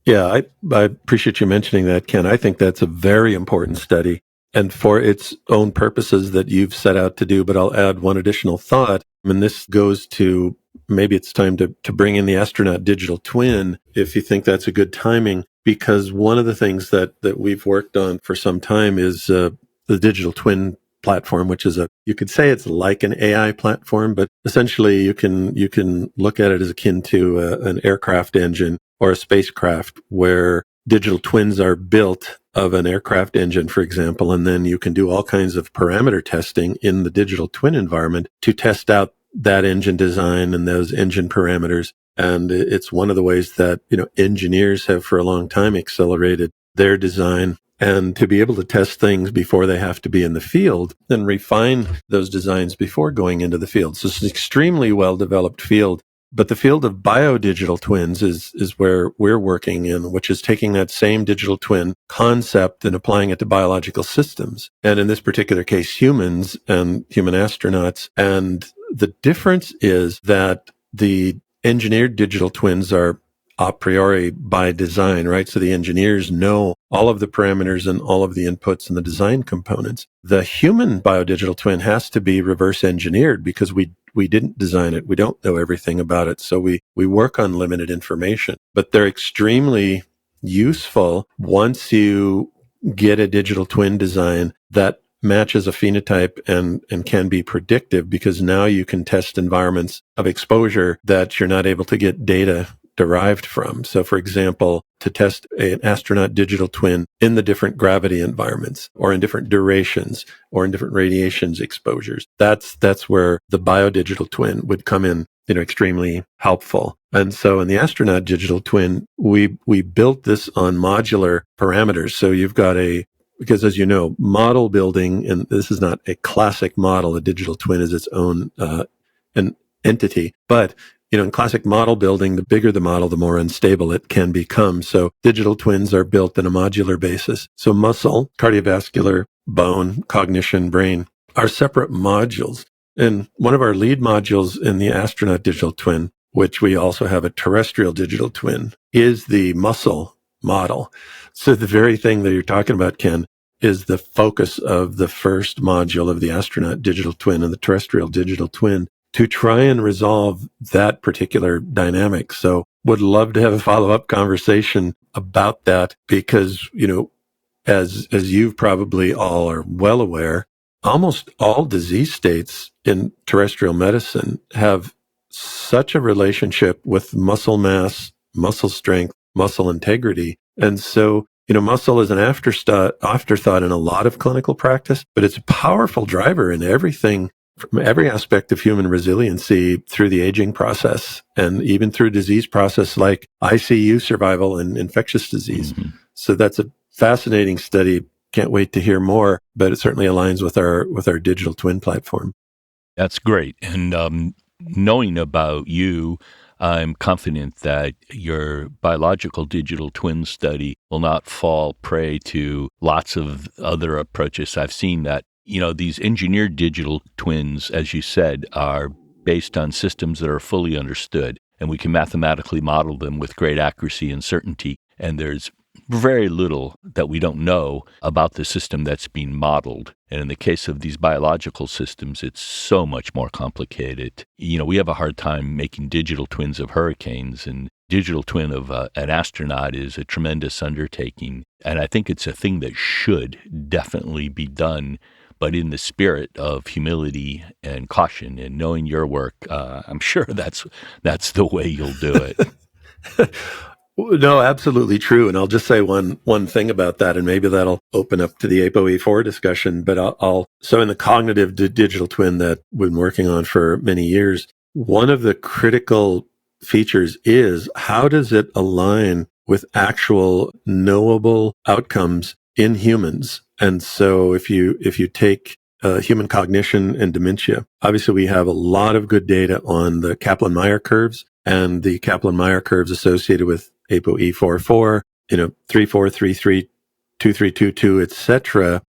Yeah, I appreciate you mentioning that, Ken. I think that's a very important study, and for its own purposes that you've set out to do. But I'll add one additional thought, and this goes to maybe it's time to bring in the astronaut digital twin, if you think that's a good timing, because one of the things that we've worked on for some time is the digital twin platform, which is you could say it's like an AI platform, but essentially you can look at it as akin to an aircraft engine or a spacecraft, where digital twins are built of an aircraft engine, for example, and then you can do all kinds of parameter testing in the digital twin environment to test out that engine design and those engine parameters. And it's one of the ways that, engineers have for a long time accelerated their design, and to be able to test things before they have to be in the field and refine those designs before going into the field. So it's an extremely well-developed field. But the field of biodigital twins is where we're working in, which is taking that same digital twin concept and applying it to biological systems. And in this particular case, humans and human astronauts. And the difference is that the engineered digital twins are a priori by design, right? So the engineers know all of the parameters and all of the inputs and the design components. The human biodigital twin has to be reverse engineered because we didn't design it. We don't know everything about it. So we work on limited information, but they're extremely useful once you get a digital twin design that matches a phenotype and can be predictive, because now you can test environments of exposure that you're not able to get data derived from. So for example, to test an astronaut digital twin in the different gravity environments or in different durations or in different radiations exposures, that's where the biodigital twin would come in, extremely helpful. And so in the astronaut digital twin, we built this on modular parameters. So you've got because as you know, model building, and this is not a classic model, a digital twin is its own an entity, but in classic model building, the bigger the model, the more unstable it can become. So digital twins are built on a modular basis. So muscle, cardiovascular, bone, cognition, brain are separate modules. And one of our lead modules in the astronaut digital twin, which we also have a terrestrial digital twin, is the muscle model. So the very thing that you're talking about, Ken, is the focus of the first module of the astronaut digital twin and the terrestrial digital twin, to try and resolve that particular dynamic. So would love to have a follow-up conversation about that because, as you probably all are well aware, almost all disease states in terrestrial medicine have such a relationship with muscle mass, muscle strength, muscle integrity. And so, muscle is an afterthought in a lot of clinical practice, but it's a powerful driver in everything, from every aspect of human resiliency through the aging process and even through disease process like ICU survival and infectious disease. Mm-hmm. So that's a fascinating study. Can't wait to hear more, but it certainly aligns with our digital twin platform. That's great. And knowing about you, I'm confident that your biological digital twin study will not fall prey to lots of other approaches. I've seen that these engineered digital twins, as you said, are based on systems that are fully understood, and we can mathematically model them with great accuracy and certainty. And there's very little that we don't know about the system that's being modeled. And in the case of these biological systems, it's so much more complicated. We have a hard time making digital twins of hurricanes, and digital twin of an astronaut is a tremendous undertaking. And I think it's a thing that should definitely be done, but in the spirit of humility and caution and knowing your work. I'm sure that's the way you'll do it. No, absolutely true. And I'll just say one thing about that, and maybe that'll open up to the ApoE4 discussion. But so in the cognitive digital twin that we've been working on for many years, one of the critical features is how does it align with actual knowable outcomes in humans? And so if you take human cognition and dementia, obviously we have a lot of good data on the Kaplan-Meier curves and the Kaplan-Meier curves associated with ApoE44, 3433, 2322, etc.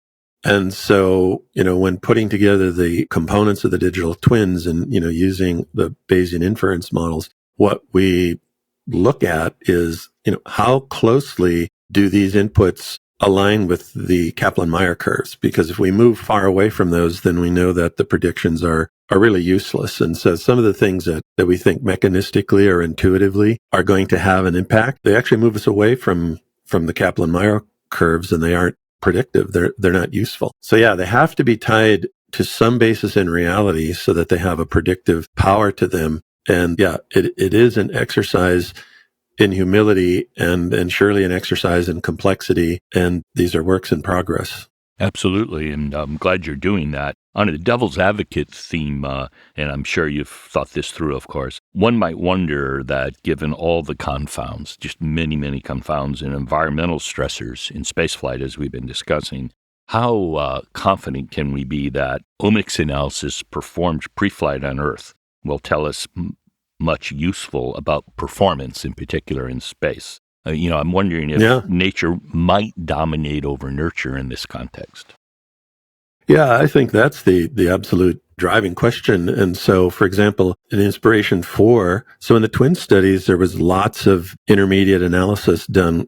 And so, when putting together the components of the digital twins and, using the Bayesian inference models, what we look at is, how closely do these inputs align with the Kaplan-Meier curves? Because if we move far away from those, then we know that the predictions are really useless. And so some of the things that we think mechanistically or intuitively are going to have an impact, they actually move us away from the Kaplan-Meier curves, and they aren't predictive. They're not useful. So yeah, they have to be tied to some basis in reality so that they have a predictive power to them. And yeah, it is an exercise in humility and surely an exercise in complexity. And these are works in progress. Absolutely, and I'm glad you're doing that. On a devil's advocate theme, and I'm sure you've thought this through, of course, one might wonder that given all the confounds, just many, many confounds and environmental stressors in spaceflight, as we've been discussing, how confident can we be that OMIX analysis performed pre-flight on Earth will tell us much useful about performance, in particular in space? I'm wondering if nature might dominate over nurture in this context. Yeah, I think that's the absolute driving question. And so, for example, in Inspiration 4, so in the twin studies, there was lots of intermediate analysis done,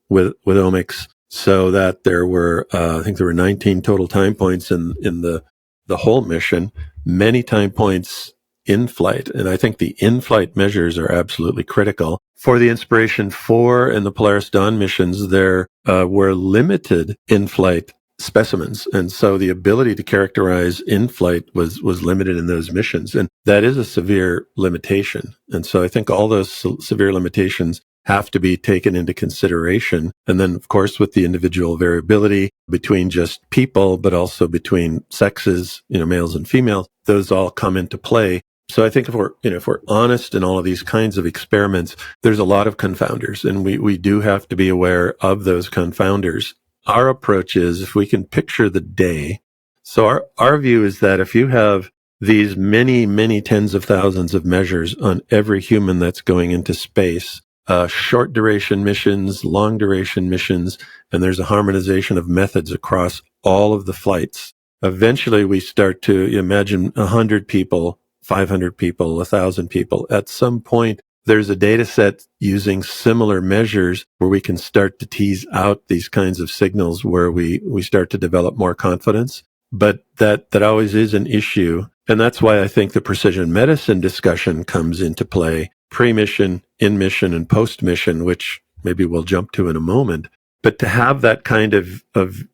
with OMIX, so that there were, I think there were 19 total time points in the whole mission, many time points in flight. And I think the in-flight measures are absolutely critical. For the Inspiration 4 and the Polaris Dawn missions, there were limited in-flight specimens. And so the ability to characterize in-flight was limited in those missions. And that is a severe limitation. And so I think all those severe limitations have to be taken into consideration. And then, of course, with the individual variability between just people, but also between sexes, males and females, those all come into play. So I think if we're honest in all of these kinds of experiments, there's a lot of confounders, and we do have to be aware of those confounders. Our approach is, if we can picture the day. So our view is that if you have these many, many tens of thousands of measures on every human that's going into space, short duration missions, long duration missions, and there's a harmonization of methods across all of the flights. Eventually we start to imagine 100 people, 500 people, 1,000 people. At some point, there's a data set using similar measures where we can start to tease out these kinds of signals where we start to develop more confidence. But that always is an issue. And that's why I think the precision medicine discussion comes into play. Pre-mission, in-mission, and post-mission, which maybe we'll jump to in a moment. But to have that kind of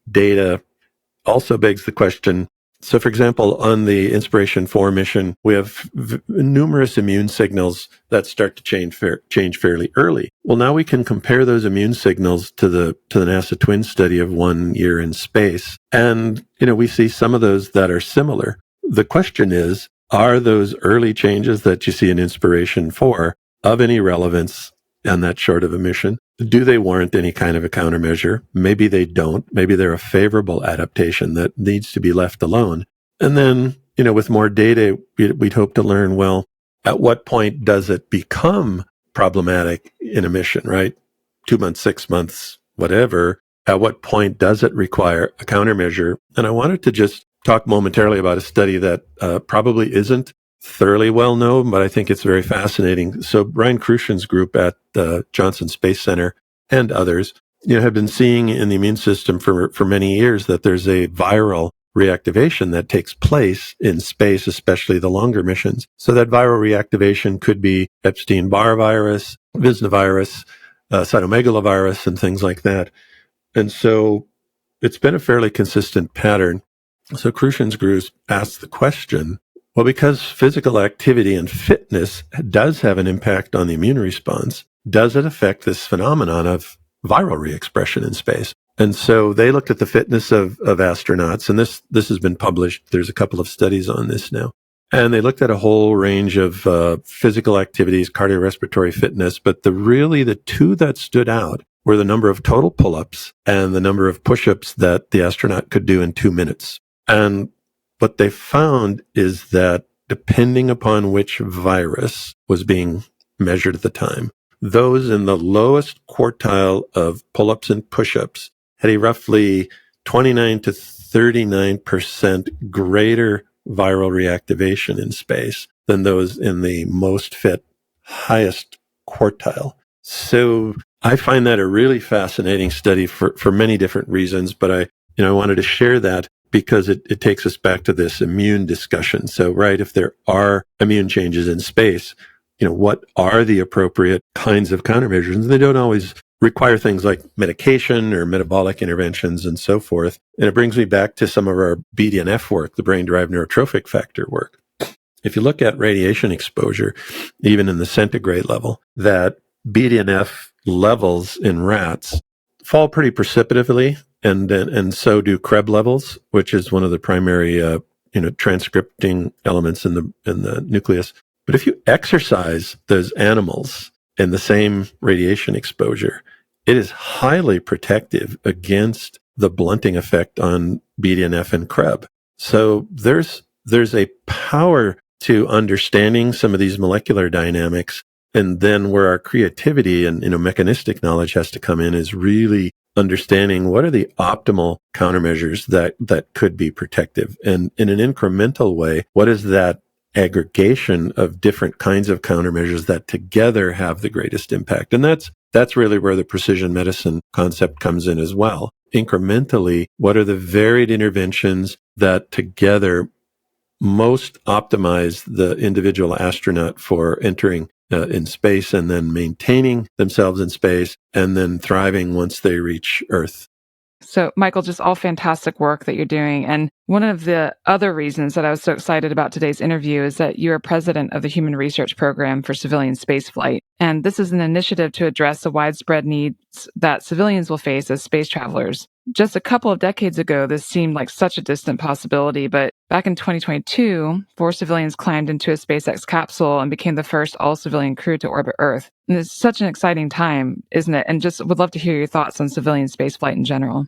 data also begs the question. So, for example, on the Inspiration 4 mission, we have numerous immune signals that start to change fairly early. Well, now we can compare those immune signals to the NASA twin study of 1 year in space. And, we see some of those that are similar. The question is, are those early changes that you see in Inspiration 4 of any relevance on that short of a mission? Do they warrant any kind of a countermeasure? Maybe they don't. Maybe they're a favorable adaptation that needs to be left alone. And then, with more data, we'd hope to learn, well, at what point does it become problematic in a mission, right? 2 months, 6 months, whatever. At what point does it require a countermeasure? And I wanted to just talk momentarily about a study that probably isn't thoroughly well known, but I think it's very fascinating. So Brian Crucian's group at the Johnson Space Center and others, have been seeing in the immune system for many years that there's a viral reactivation that takes place in space, especially the longer missions. So that viral reactivation could be Epstein-Barr virus, Visnavirus, cytomegalovirus, and things like that. And so it's been a fairly consistent pattern. So Crucian's group asked the question, well, because physical activity and fitness does have an impact on the immune response, does it affect this phenomenon of viral reexpression in space? And so they looked at the fitness of astronauts, and this has been published. There's a couple of studies on this now. And they looked at a whole range of physical activities, cardiorespiratory fitness, but the two that stood out were the number of total pull-ups and the number of push-ups that the astronaut could do in 2 minutes. And what they found is that depending upon which virus was being measured at the time, those in the lowest quartile of pull-ups and push-ups had a roughly 29 to 39% greater viral reactivation in space than those in the most fit, highest quartile. So I find that a really fascinating study for many different reasons, but I wanted to share that because it takes us back to this immune discussion. So, right, if there are immune changes in space, what are the appropriate kinds of countermeasures? And they don't always require things like medication or metabolic interventions and so forth. And it brings me back to some of our BDNF work, the brain-derived neurotrophic factor work. If you look at radiation exposure, even in the centigrade level, that BDNF levels in rats fall pretty precipitously, and so do Krebs levels, which is one of the primary transcripting elements in the nucleus. But if you exercise those animals in the same radiation exposure, it is highly protective against the blunting effect on BDNF and Krebs. So there's a power to understanding some of these molecular dynamics. And then where our creativity and mechanistic knowledge has to come in is really understanding what are the optimal countermeasures that could be protective. And in an incremental way, what is that aggregation of different kinds of countermeasures that together have the greatest impact? And that's really where the precision medicine concept comes in as well. Incrementally, what are the varied interventions that together most optimize the individual astronaut for entering in space and then maintaining themselves in space and then thriving once they reach Earth? So, Michael, just all fantastic work that you're doing. And one of the other reasons that I was so excited about today's interview is that you are president of the Human Research Program for Civilian Spaceflight. And this is an initiative to address the widespread needs that civilians will face as space travelers. Just a couple of decades ago, this seemed like such a distant possibility, but back in 2022, 4 civilians climbed into a SpaceX capsule and became the first all-civilian crew to orbit Earth. And it's such an exciting time, isn't it? And just would love to hear your thoughts on civilian spaceflight in general.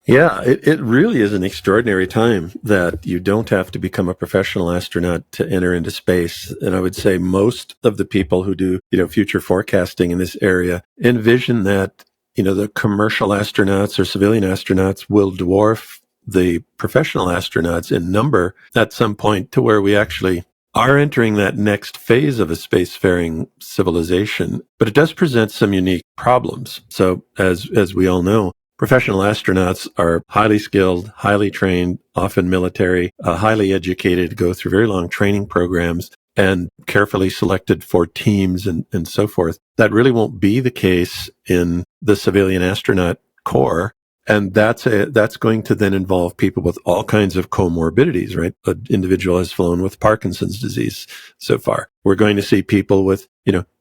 Yeah, it really is an extraordinary time that you don't have to become a professional astronaut to enter into space. And I would say most of the people who do, future forecasting in this area envision that, the commercial astronauts or civilian astronauts will dwarf the professional astronauts in number at some point to where we actually are entering that next phase of a spacefaring civilization. But it does present some unique problems. So as we all know, professional astronauts are highly skilled, highly trained, often military, highly educated, go through very long training programs and carefully selected for teams and so forth. That really won't be the case in the civilian astronaut corps. And that's going to then involve people with all kinds of comorbidities, right? An individual has flown with Parkinson's disease so far. We're going to see people with,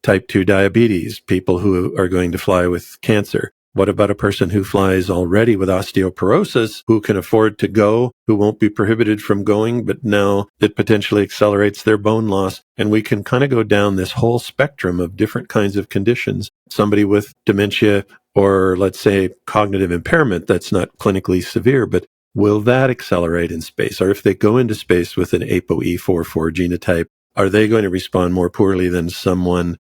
type 2 diabetes, people who are going to fly with cancer. What about a person who flies already with osteoporosis, who can afford to go, who won't be prohibited from going, but now it potentially accelerates their bone loss? And we can kind of go down this whole spectrum of different kinds of conditions. Somebody with dementia or, let's say, cognitive impairment that's not clinically severe, but will that accelerate in space? Or if they go into space with an ApoE44 genotype, are they going to respond more poorly than some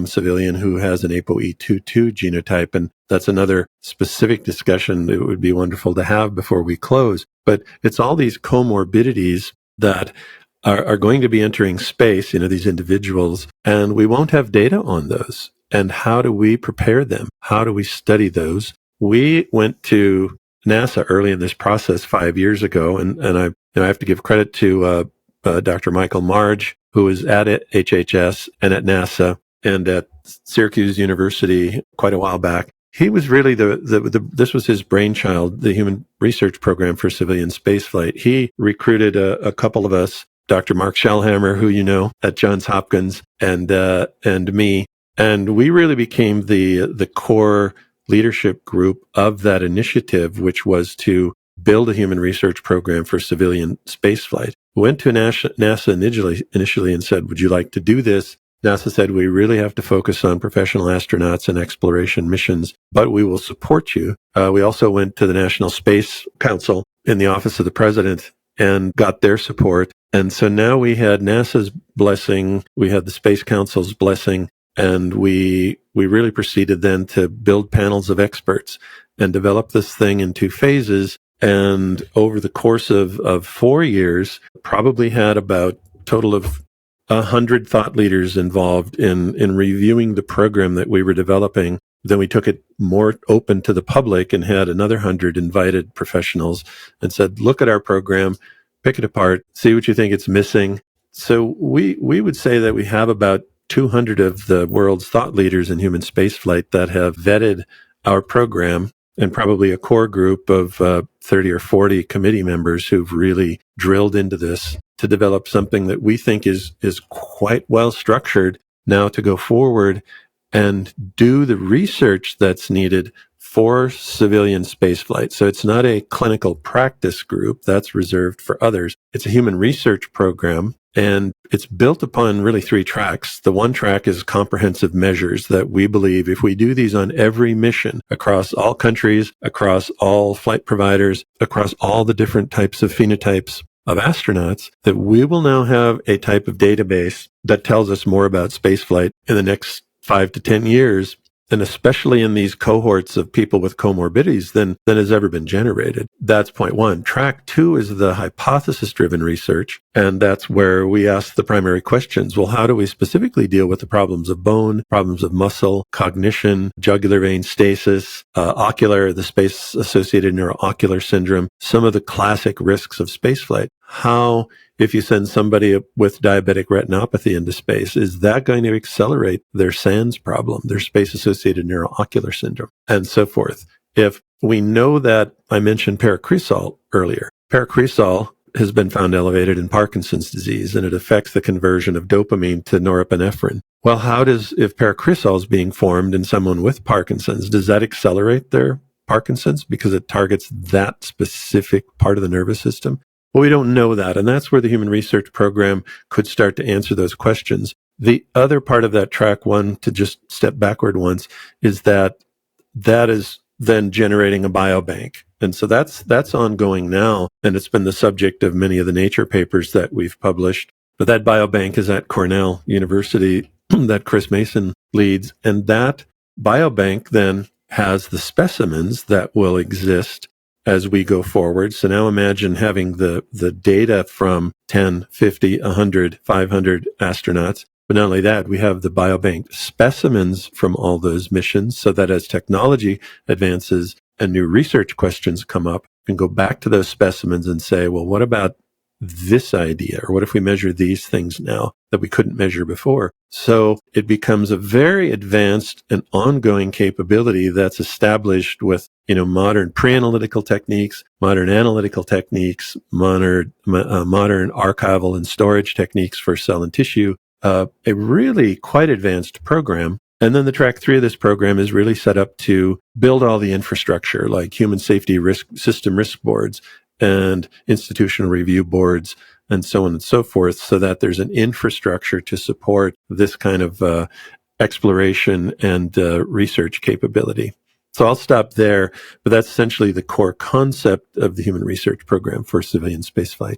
civilian who has an ApoE22 genotype? And that's another specific discussion that would be wonderful to have before we close. But it's all these comorbidities that are going to be entering space, these individuals, and we won't have data on those. And how do we prepare them? How do we study those? We went to NASA early in this process 5 years ago, and I have to give credit to Dr. Michael Marge, who was at HHS and at NASA and at Syracuse University quite a while back. He was really this was his brainchild, the Human Research Program for Civilian Spaceflight. He recruited a couple of us, Dr. Mark Schellhammer, who you know, at Johns Hopkins, and me, and we really became the core leadership group of that initiative, which was to build a human research program for civilian spaceflight. We went to NASA initially and said, would you like to do this? NASA said, we really have to focus on professional astronauts and exploration missions, but we will support you. We also went to the National Space Council in the Office of the President and got their support. And so now we had NASA's blessing, we had the Space Council's blessing, and we really proceeded then to build panels of experts and develop this thing in 2 phases. And over the course of 4 years, probably had about a total of 100 thought leaders involved in reviewing the program that we were developing. Then we took it more open to the public and had another 100 invited professionals and said, look at our program, pick it apart, see what you think it's missing. So we would say that we have about 200 of the world's thought leaders in human spaceflight that have vetted our program, and probably a core group of 30 or 40 committee members who've really drilled into this to develop something that we think is quite well structured now to go forward and do the research that's needed for civilian spaceflight. So it's not a clinical practice group. That's reserved for others. It's a human research program, and it's built upon really 3 tracks. The one track is comprehensive measures that we believe if we do these on every mission across all countries, across all flight providers, across all the different types of phenotypes of astronauts, that we will now have a type of database that tells us more about spaceflight in the next 5 to 10 years and especially in these cohorts of people with comorbidities than has ever been generated. That's point one. Track two is the hypothesis-driven research, and that's where we ask the primary questions. Well, how do we specifically deal with the problems of bone, problems of muscle, cognition, jugular vein stasis, ocular, the space-associated neuroocular syndrome, some of the classic risks of spaceflight? How, if you send somebody with diabetic retinopathy into space, is that going to accelerate their SANS problem, their space-associated neuroocular syndrome, and so forth? If we know that, I mentioned paracresol earlier. Paracresol has been found elevated in Parkinson's disease, and it affects the conversion of dopamine to norepinephrine. Well, if paracresol is being formed in someone with Parkinson's, does that accelerate their Parkinson's because it targets that specific part of the nervous system? Well, we don't know that, and that's where the Human Research Program could start to answer those questions. The other part of that track one, to just step backward once, is that is then generating a biobank. And so that's ongoing now, and it's been the subject of many of the Nature papers that we've published. But that biobank is at Cornell University that Chris Mason leads, and that biobank then has the specimens that will exist as we go forward. So now imagine having the data from 10, 50, 100, 500 astronauts. But not only that, we have the biobank specimens from all those missions so that as technology advances and new research questions come up, we can go back to those specimens and say, well, what about this idea? Or what if we measure these things now that we couldn't measure before? So it becomes a very advanced and ongoing capability that's established with, modern pre-analytical techniques, modern analytical techniques, modern archival and storage techniques for cell and tissue, a really quite advanced program. And then the track three of this program is really set up to build all the infrastructure like human safety system risk boards and institutional review boards and so on and so forth, so that there's an infrastructure to support this kind of exploration and research capability. So I'll stop there, but that's essentially the core concept of the Human Research Program for civilian spaceflight.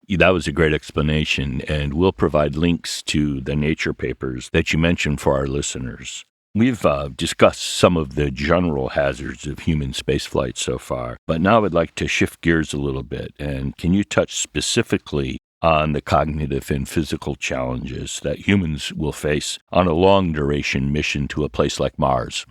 That was a great explanation, and we'll provide links to the Nature papers that you mentioned for our listeners. We've discussed some of the general hazards of human spaceflight so far, but now I'd like to shift gears a little bit. And can you touch specifically on the cognitive and physical challenges that humans will face on a long-duration mission to a place like Mars?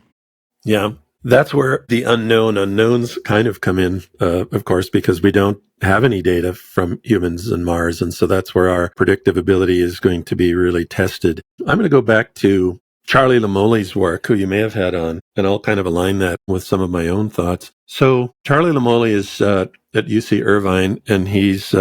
Yeah, that's where the unknown unknowns kind of come in, of course, because we don't have any data from humans and Mars. And so that's where our predictive ability is going to be really tested. I'm going to go back to Charlie Lamoli's work, who you may have had on, and I'll kind of align that with some of my own thoughts. So Charlie Lamoli is at UC Irvine, and he's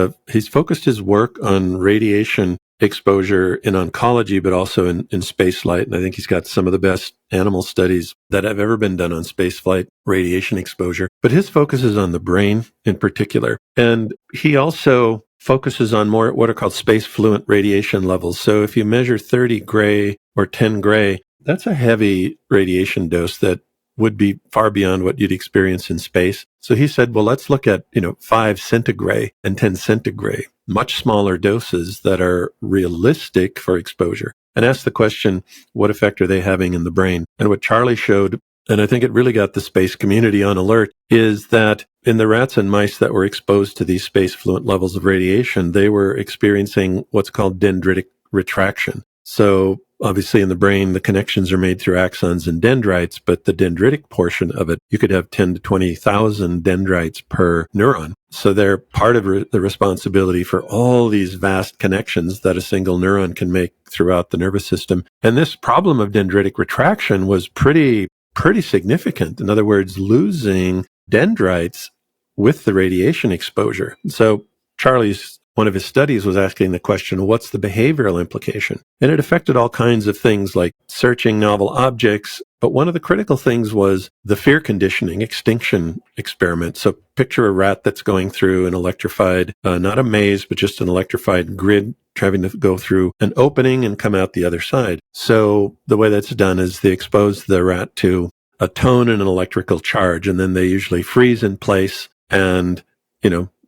focused his work on radiation exposure in oncology, but also in spaceflight. And I think he's got some of the best animal studies that have ever been done on spaceflight radiation exposure. But his focus is on the brain in particular. And he also focuses on more what are called space fluent radiation levels. So if you measure 30 gray or 10 gray, that's a heavy radiation dose that would be far beyond what you'd experience in space. So he said, well, let's look at, 5 centigray and 10 centigray, much smaller doses that are realistic for exposure, and ask the question, what effect are they having in the brain? And what Charlie showed, and I think it really got the space community on alert, is that in the rats and mice that were exposed to these space fluent levels of radiation, they were experiencing what's called dendritic retraction. So obviously in the brain, the connections are made through axons and dendrites, but the dendritic portion of it, you could have 10 to 20,000 dendrites per neuron. So they're part of the responsibility for all these vast connections that a single neuron can make throughout the nervous system. And this problem of dendritic retraction was pretty significant. In other words, losing dendrites with the radiation exposure. So one of his studies was asking the question, what's the behavioral implication? And it affected all kinds of things like searching novel objects. But one of the critical things was the fear conditioning extinction experiment. So picture a rat that's going through an electrified, not a maze, but just an electrified grid, having to go through an opening and come out the other side. So the way that's done is they expose the rat to a tone and an electrical charge, and then they usually freeze in place, and,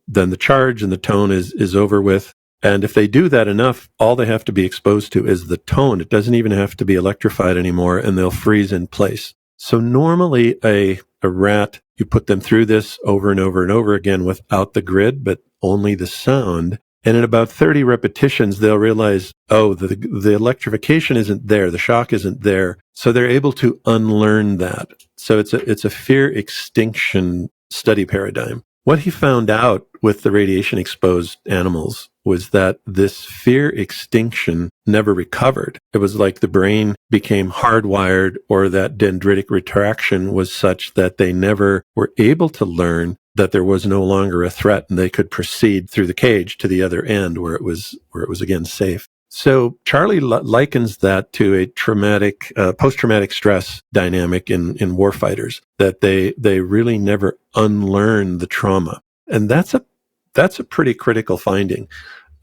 then the charge and the tone is over with, And if they do that enough, all they have to be exposed to is the tone. It doesn't even have to be electrified anymore, and they'll freeze in place. So normally a rat, you put them through this over and over and over again without the grid, but only the sound. And in about 30 repetitions, they'll realize, oh, the electrification isn't there. The shock isn't there. So they're able to unlearn that. So it's a fear extinction study paradigm. What he found out with the radiation exposed animals was that this fear extinction never recovered. It was like the brain became hardwired, or that dendritic retraction was such that they never were able to learn that there was no longer a threat, and they could proceed through the cage to the other end where it was again safe. So Charlie likens that to a traumatic, post-traumatic stress dynamic in warfighters, that they really never unlearn the trauma. And that's a pretty critical finding.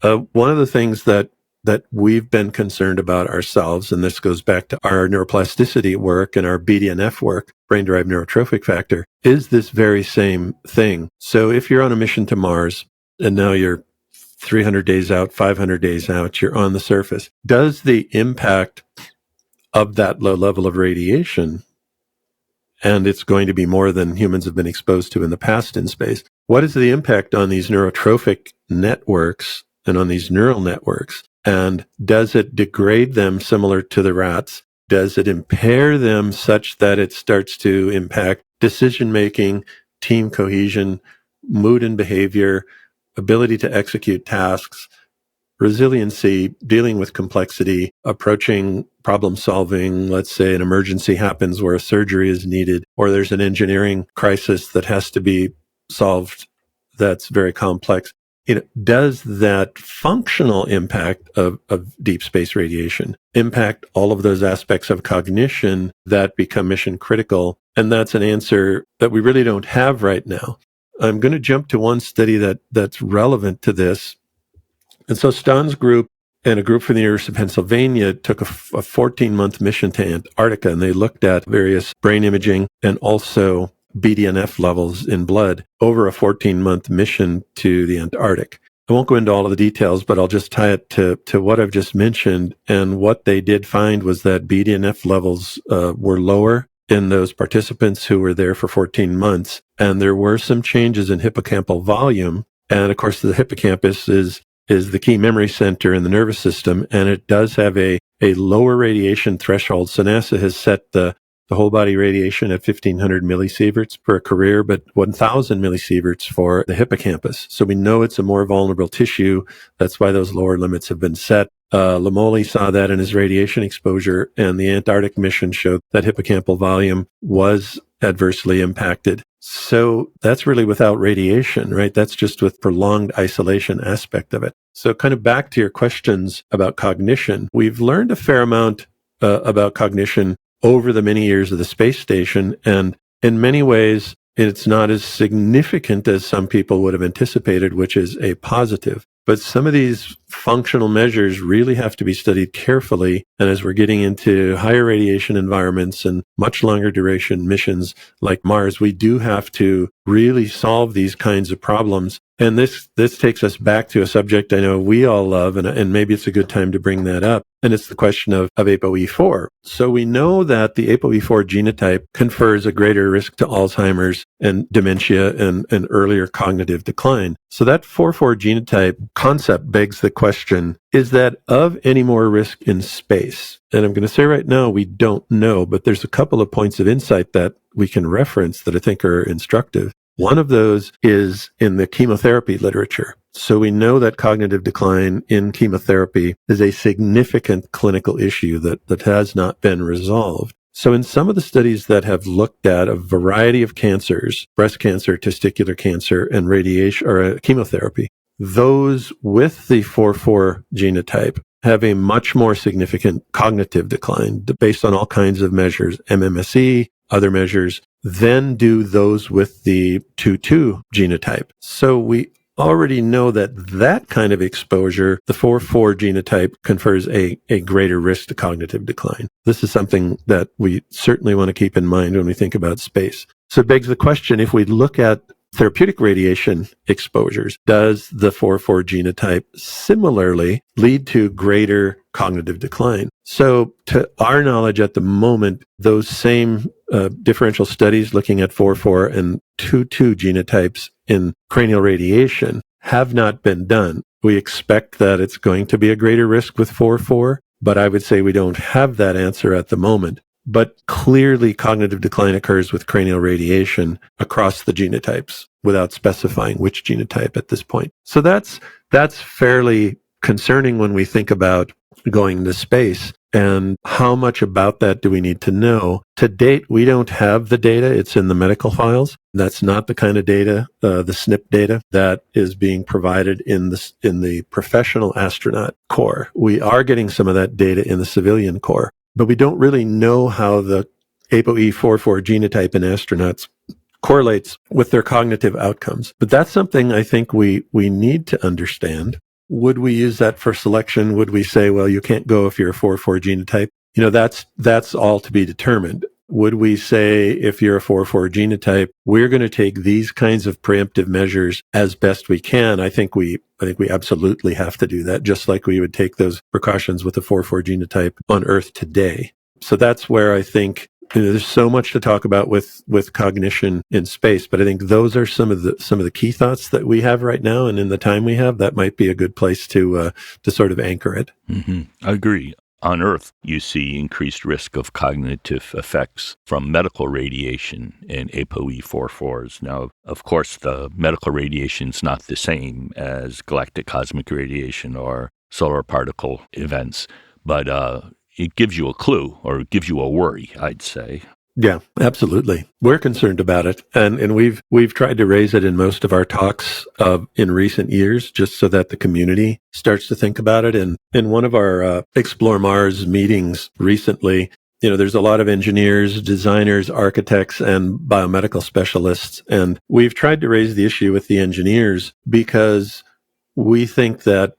One of the things that we've been concerned about ourselves, and this goes back to our neuroplasticity work and our BDNF work, brain-derived neurotrophic factor, is this very same thing. So if you're on a mission to Mars, and now you're 300 days out, 500 days out, you're on the surface, does the impact of that low level of radiation, and it's going to be more than humans have been exposed to in the past in space, what is the impact on these neurotrophic networks and on these neural networks? And does it degrade them similar to the rats? Does it impair them such that it starts to impact decision-making, team cohesion, mood and behavior, ability to execute tasks, resiliency, dealing with complexity, approaching problem solving? Let's say an emergency happens where a surgery is needed, or there's an engineering crisis that has to be solved that's very complex. Does that functional impact of deep space radiation impact all of those aspects of cognition that become mission critical? And that's an answer that we really don't have right now. I'm going to jump to one study that's relevant to this. And so Stan's group and a group from the University of Pennsylvania took a 14-month mission to Antarctica, and they looked at various brain imaging and also BDNF levels in blood over a 14-month mission to the Antarctic. I won't go into all of the details, but I'll just tie it to what I've just mentioned. And what they did find was that BDNF levels were lower in those participants who were there for 14 months. And there were some changes in hippocampal volume. And of course, the hippocampus is the key memory center in the nervous system, and it does have a lower radiation threshold. So NASA has set the whole body radiation at 1,500 millisieverts per career, but 1,000 millisieverts for the hippocampus. So we know it's a more vulnerable tissue. That's why those lower limits have been set. Lamoli saw that in his radiation exposure, and the Antarctic mission showed that hippocampal volume was adversely impacted. So that's really without radiation, right? That's just with prolonged isolation aspect of it. So kind of back to your questions about cognition, we've learned a fair amount about cognition over the many years of the space station. And in many ways, it's not as significant as some people would have anticipated, which is a positive. But some of these functional measures really have to be studied carefully. And as we're getting into higher radiation environments and much longer duration missions like Mars, we do have to really solve these kinds of problems. And this takes us back to a subject I know we all love, and maybe it's a good time to bring that up. And it's the question of ApoE4. So we know that the ApoE4 genotype confers a greater risk to Alzheimer's and dementia and earlier cognitive decline. So that 4/4 genotype concept begs the question, is that of any more risk in space? And I'm going to say right now, we don't know, but there's a couple of points of insight that we can reference that I think are instructive. One of those is in the chemotherapy literature. So we know that cognitive decline in chemotherapy is a significant clinical issue that has not been resolved. So in some of the studies that have looked at a variety of cancers, breast cancer, testicular cancer, and radiation or chemotherapy, those with the 4/4 genotype have a much more significant cognitive decline based on all kinds of measures, MMSE, other measures, than do those with the 2/2 genotype. So we already know that kind of exposure, the 4/4 genotype, confers a greater risk to cognitive decline. This is something that we certainly want to keep in mind when we think about space. So it begs the question, if we look at therapeutic radiation exposures, does the 4-4 genotype similarly lead to greater cognitive decline? So to our knowledge at the moment, those same differential studies looking at 4-4 and 2-2 genotypes in cranial radiation have not been done. We expect that it's going to be a greater risk with 4-4, but I would say we don't have that answer at the moment. But clearly cognitive decline occurs with cranial radiation across the genotypes without specifying which genotype at this point. So that's fairly concerning when we think about going into space. And how much about that do we need to know? To date, we don't have the data. It's in the medical files. That's not the kind of data, the SNP data that is being provided in the professional astronaut corps. We are getting some of that data in the civilian corps, but we don't really know how the ApoE44 genotype in astronauts correlates with their cognitive outcomes. But that's something I think we need to understand. Would we use that for selection? Would we say, well, you can't go if you're a 4-4 genotype? That's all to be determined. Would we say, if you're a 4-4 genotype, we're going to take these kinds of preemptive measures as best we can? I think we absolutely have to do that, just like we would take those precautions with the 4-4 genotype on Earth today. So that's where I think there's so much to talk about with cognition in space, but I think those are some of the key thoughts that we have right now, and in the time we have, that might be a good place to sort of anchor it. Mm-hmm. I agree. On Earth, you see increased risk of cognitive effects from medical radiation in ApoE44s. Now, of course, the medical radiation is not the same as galactic cosmic radiation or solar particle events, but it gives you a clue, or it gives you a worry, I'd say. Yeah, absolutely. We're concerned about it. And we've tried to raise it in most of our talks in recent years, just so that the community starts to think about it. And in one of our Explore Mars meetings recently, there's a lot of engineers, designers, architects, and biomedical specialists. And we've tried to raise the issue with the engineers because we think that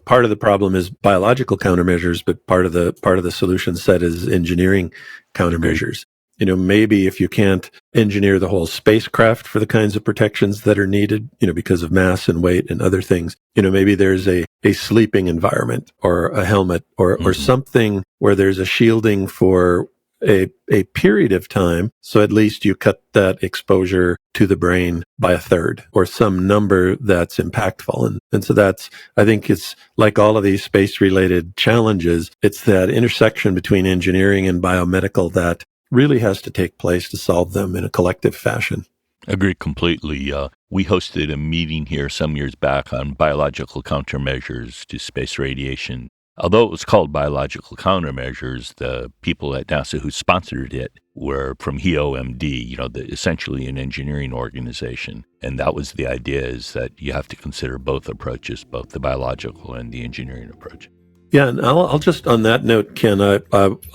part of the problem is biological countermeasures, but part of the solution set is engineering countermeasures. Maybe if you can't engineer the whole spacecraft for the kinds of protections that are needed, because of mass and weight and other things, maybe there's a sleeping environment or a helmet or something where there's a shielding for a period of time. So at least you cut that exposure to the brain by a third, or some number that's impactful. And so I think it's like all of these space related challenges. It's that intersection between engineering and biomedical that really has to take place to solve them in a collective fashion. Agree completely. We hosted a meeting here some years back on biological countermeasures to space radiation. Although it was called biological countermeasures, the people at NASA who sponsored it were from HEOMD, essentially an engineering organization. And that was the idea, is that you have to consider both approaches, both the biological and the engineering approach. Yeah, and I'll just, on that note, Ken, I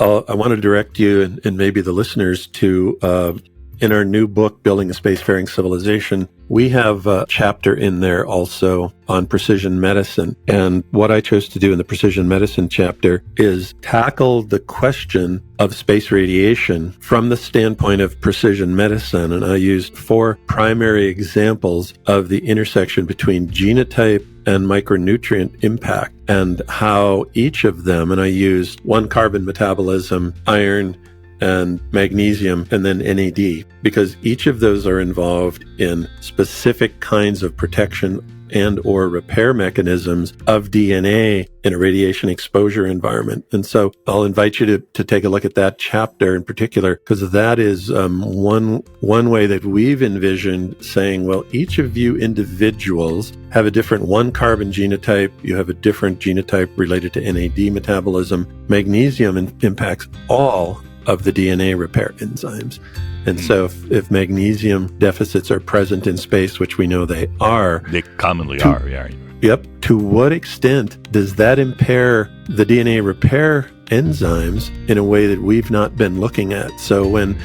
want to direct you and maybe the listeners to, in our new book, Building a Spacefaring Civilization, we have a chapter in there also on precision medicine. And what I chose to do in the precision medicine chapter is tackle the question of space radiation from the standpoint of precision medicine. And I used 4 primary examples of the intersection between genotype and micronutrient impact, and how each of them, and I used 1 carbon metabolism, iron, and magnesium, and then NAD, because each of those are involved in specific kinds of protection and or repair mechanisms of DNA in a radiation exposure environment. And so I'll invite you to take a look at that chapter in particular, because that is one way that we've envisioned saying, well, each of you individuals have a different 1 carbon genotype. You have a different genotype related to NAD metabolism. Magnesium impacts all of the DNA repair enzymes. And so if magnesium deficits are present in space, which we know they are. They commonly are, yeah. Yep. To what extent does that impair the DNA repair enzymes in a way that we've not been looking at? So when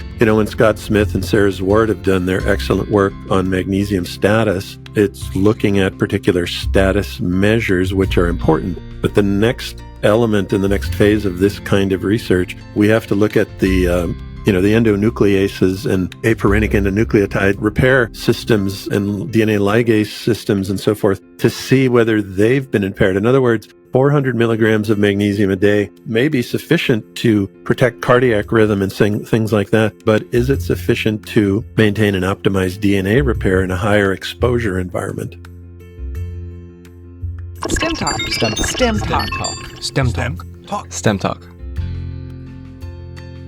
Scott Smith and Sarah Zwart have done their excellent work on magnesium status, it's looking at particular status measures, which are important. But the next element in the next phase of this kind of research, we have to look at the the endonucleases and aporinic endonucleotide repair systems and DNA ligase systems and so forth to see whether they've been impaired. In other words, 400 milligrams of magnesium a day may be sufficient to protect cardiac rhythm and things like that, but is it sufficient to maintain an optimized DNA repair in a higher exposure environment? Stemtalk. Stemtalk.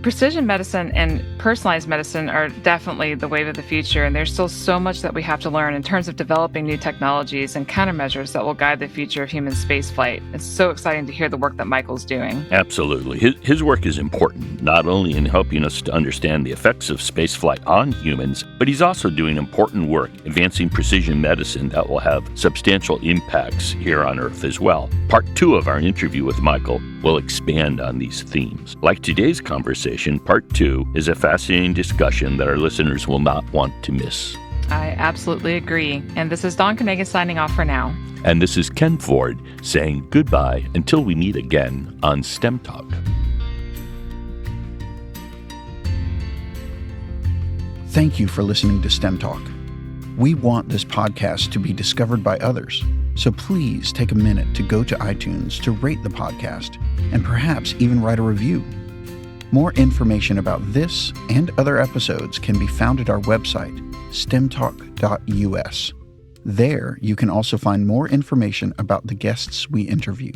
Precision medicine and personalized medicine are definitely the wave of the future, and there's still so much that we have to learn in terms of developing new technologies and countermeasures that will guide the future of human spaceflight. It's so exciting to hear the work that Michael's doing. Absolutely. His work is important, not only in helping us to understand the effects of spaceflight on humans, but he's also doing important work advancing precision medicine that will have substantial impacts here on Earth as well. Part 2 of our interview with Michael will expand on these themes. Like today's conversation, Part 2 is a fascinating discussion that our listeners will not want to miss. I absolutely agree. And this is Dawn Kanaga signing off for now. And this is Ken Ford saying goodbye until we meet again on Stemtalk. Thank you for listening to STEM Talk. We want this podcast to be discovered by others, so please take a minute to go to iTunes to rate the podcast and perhaps even write a review. More information about this and other episodes can be found at our website, stemtalk.us. There, you can also find more information about the guests we interview.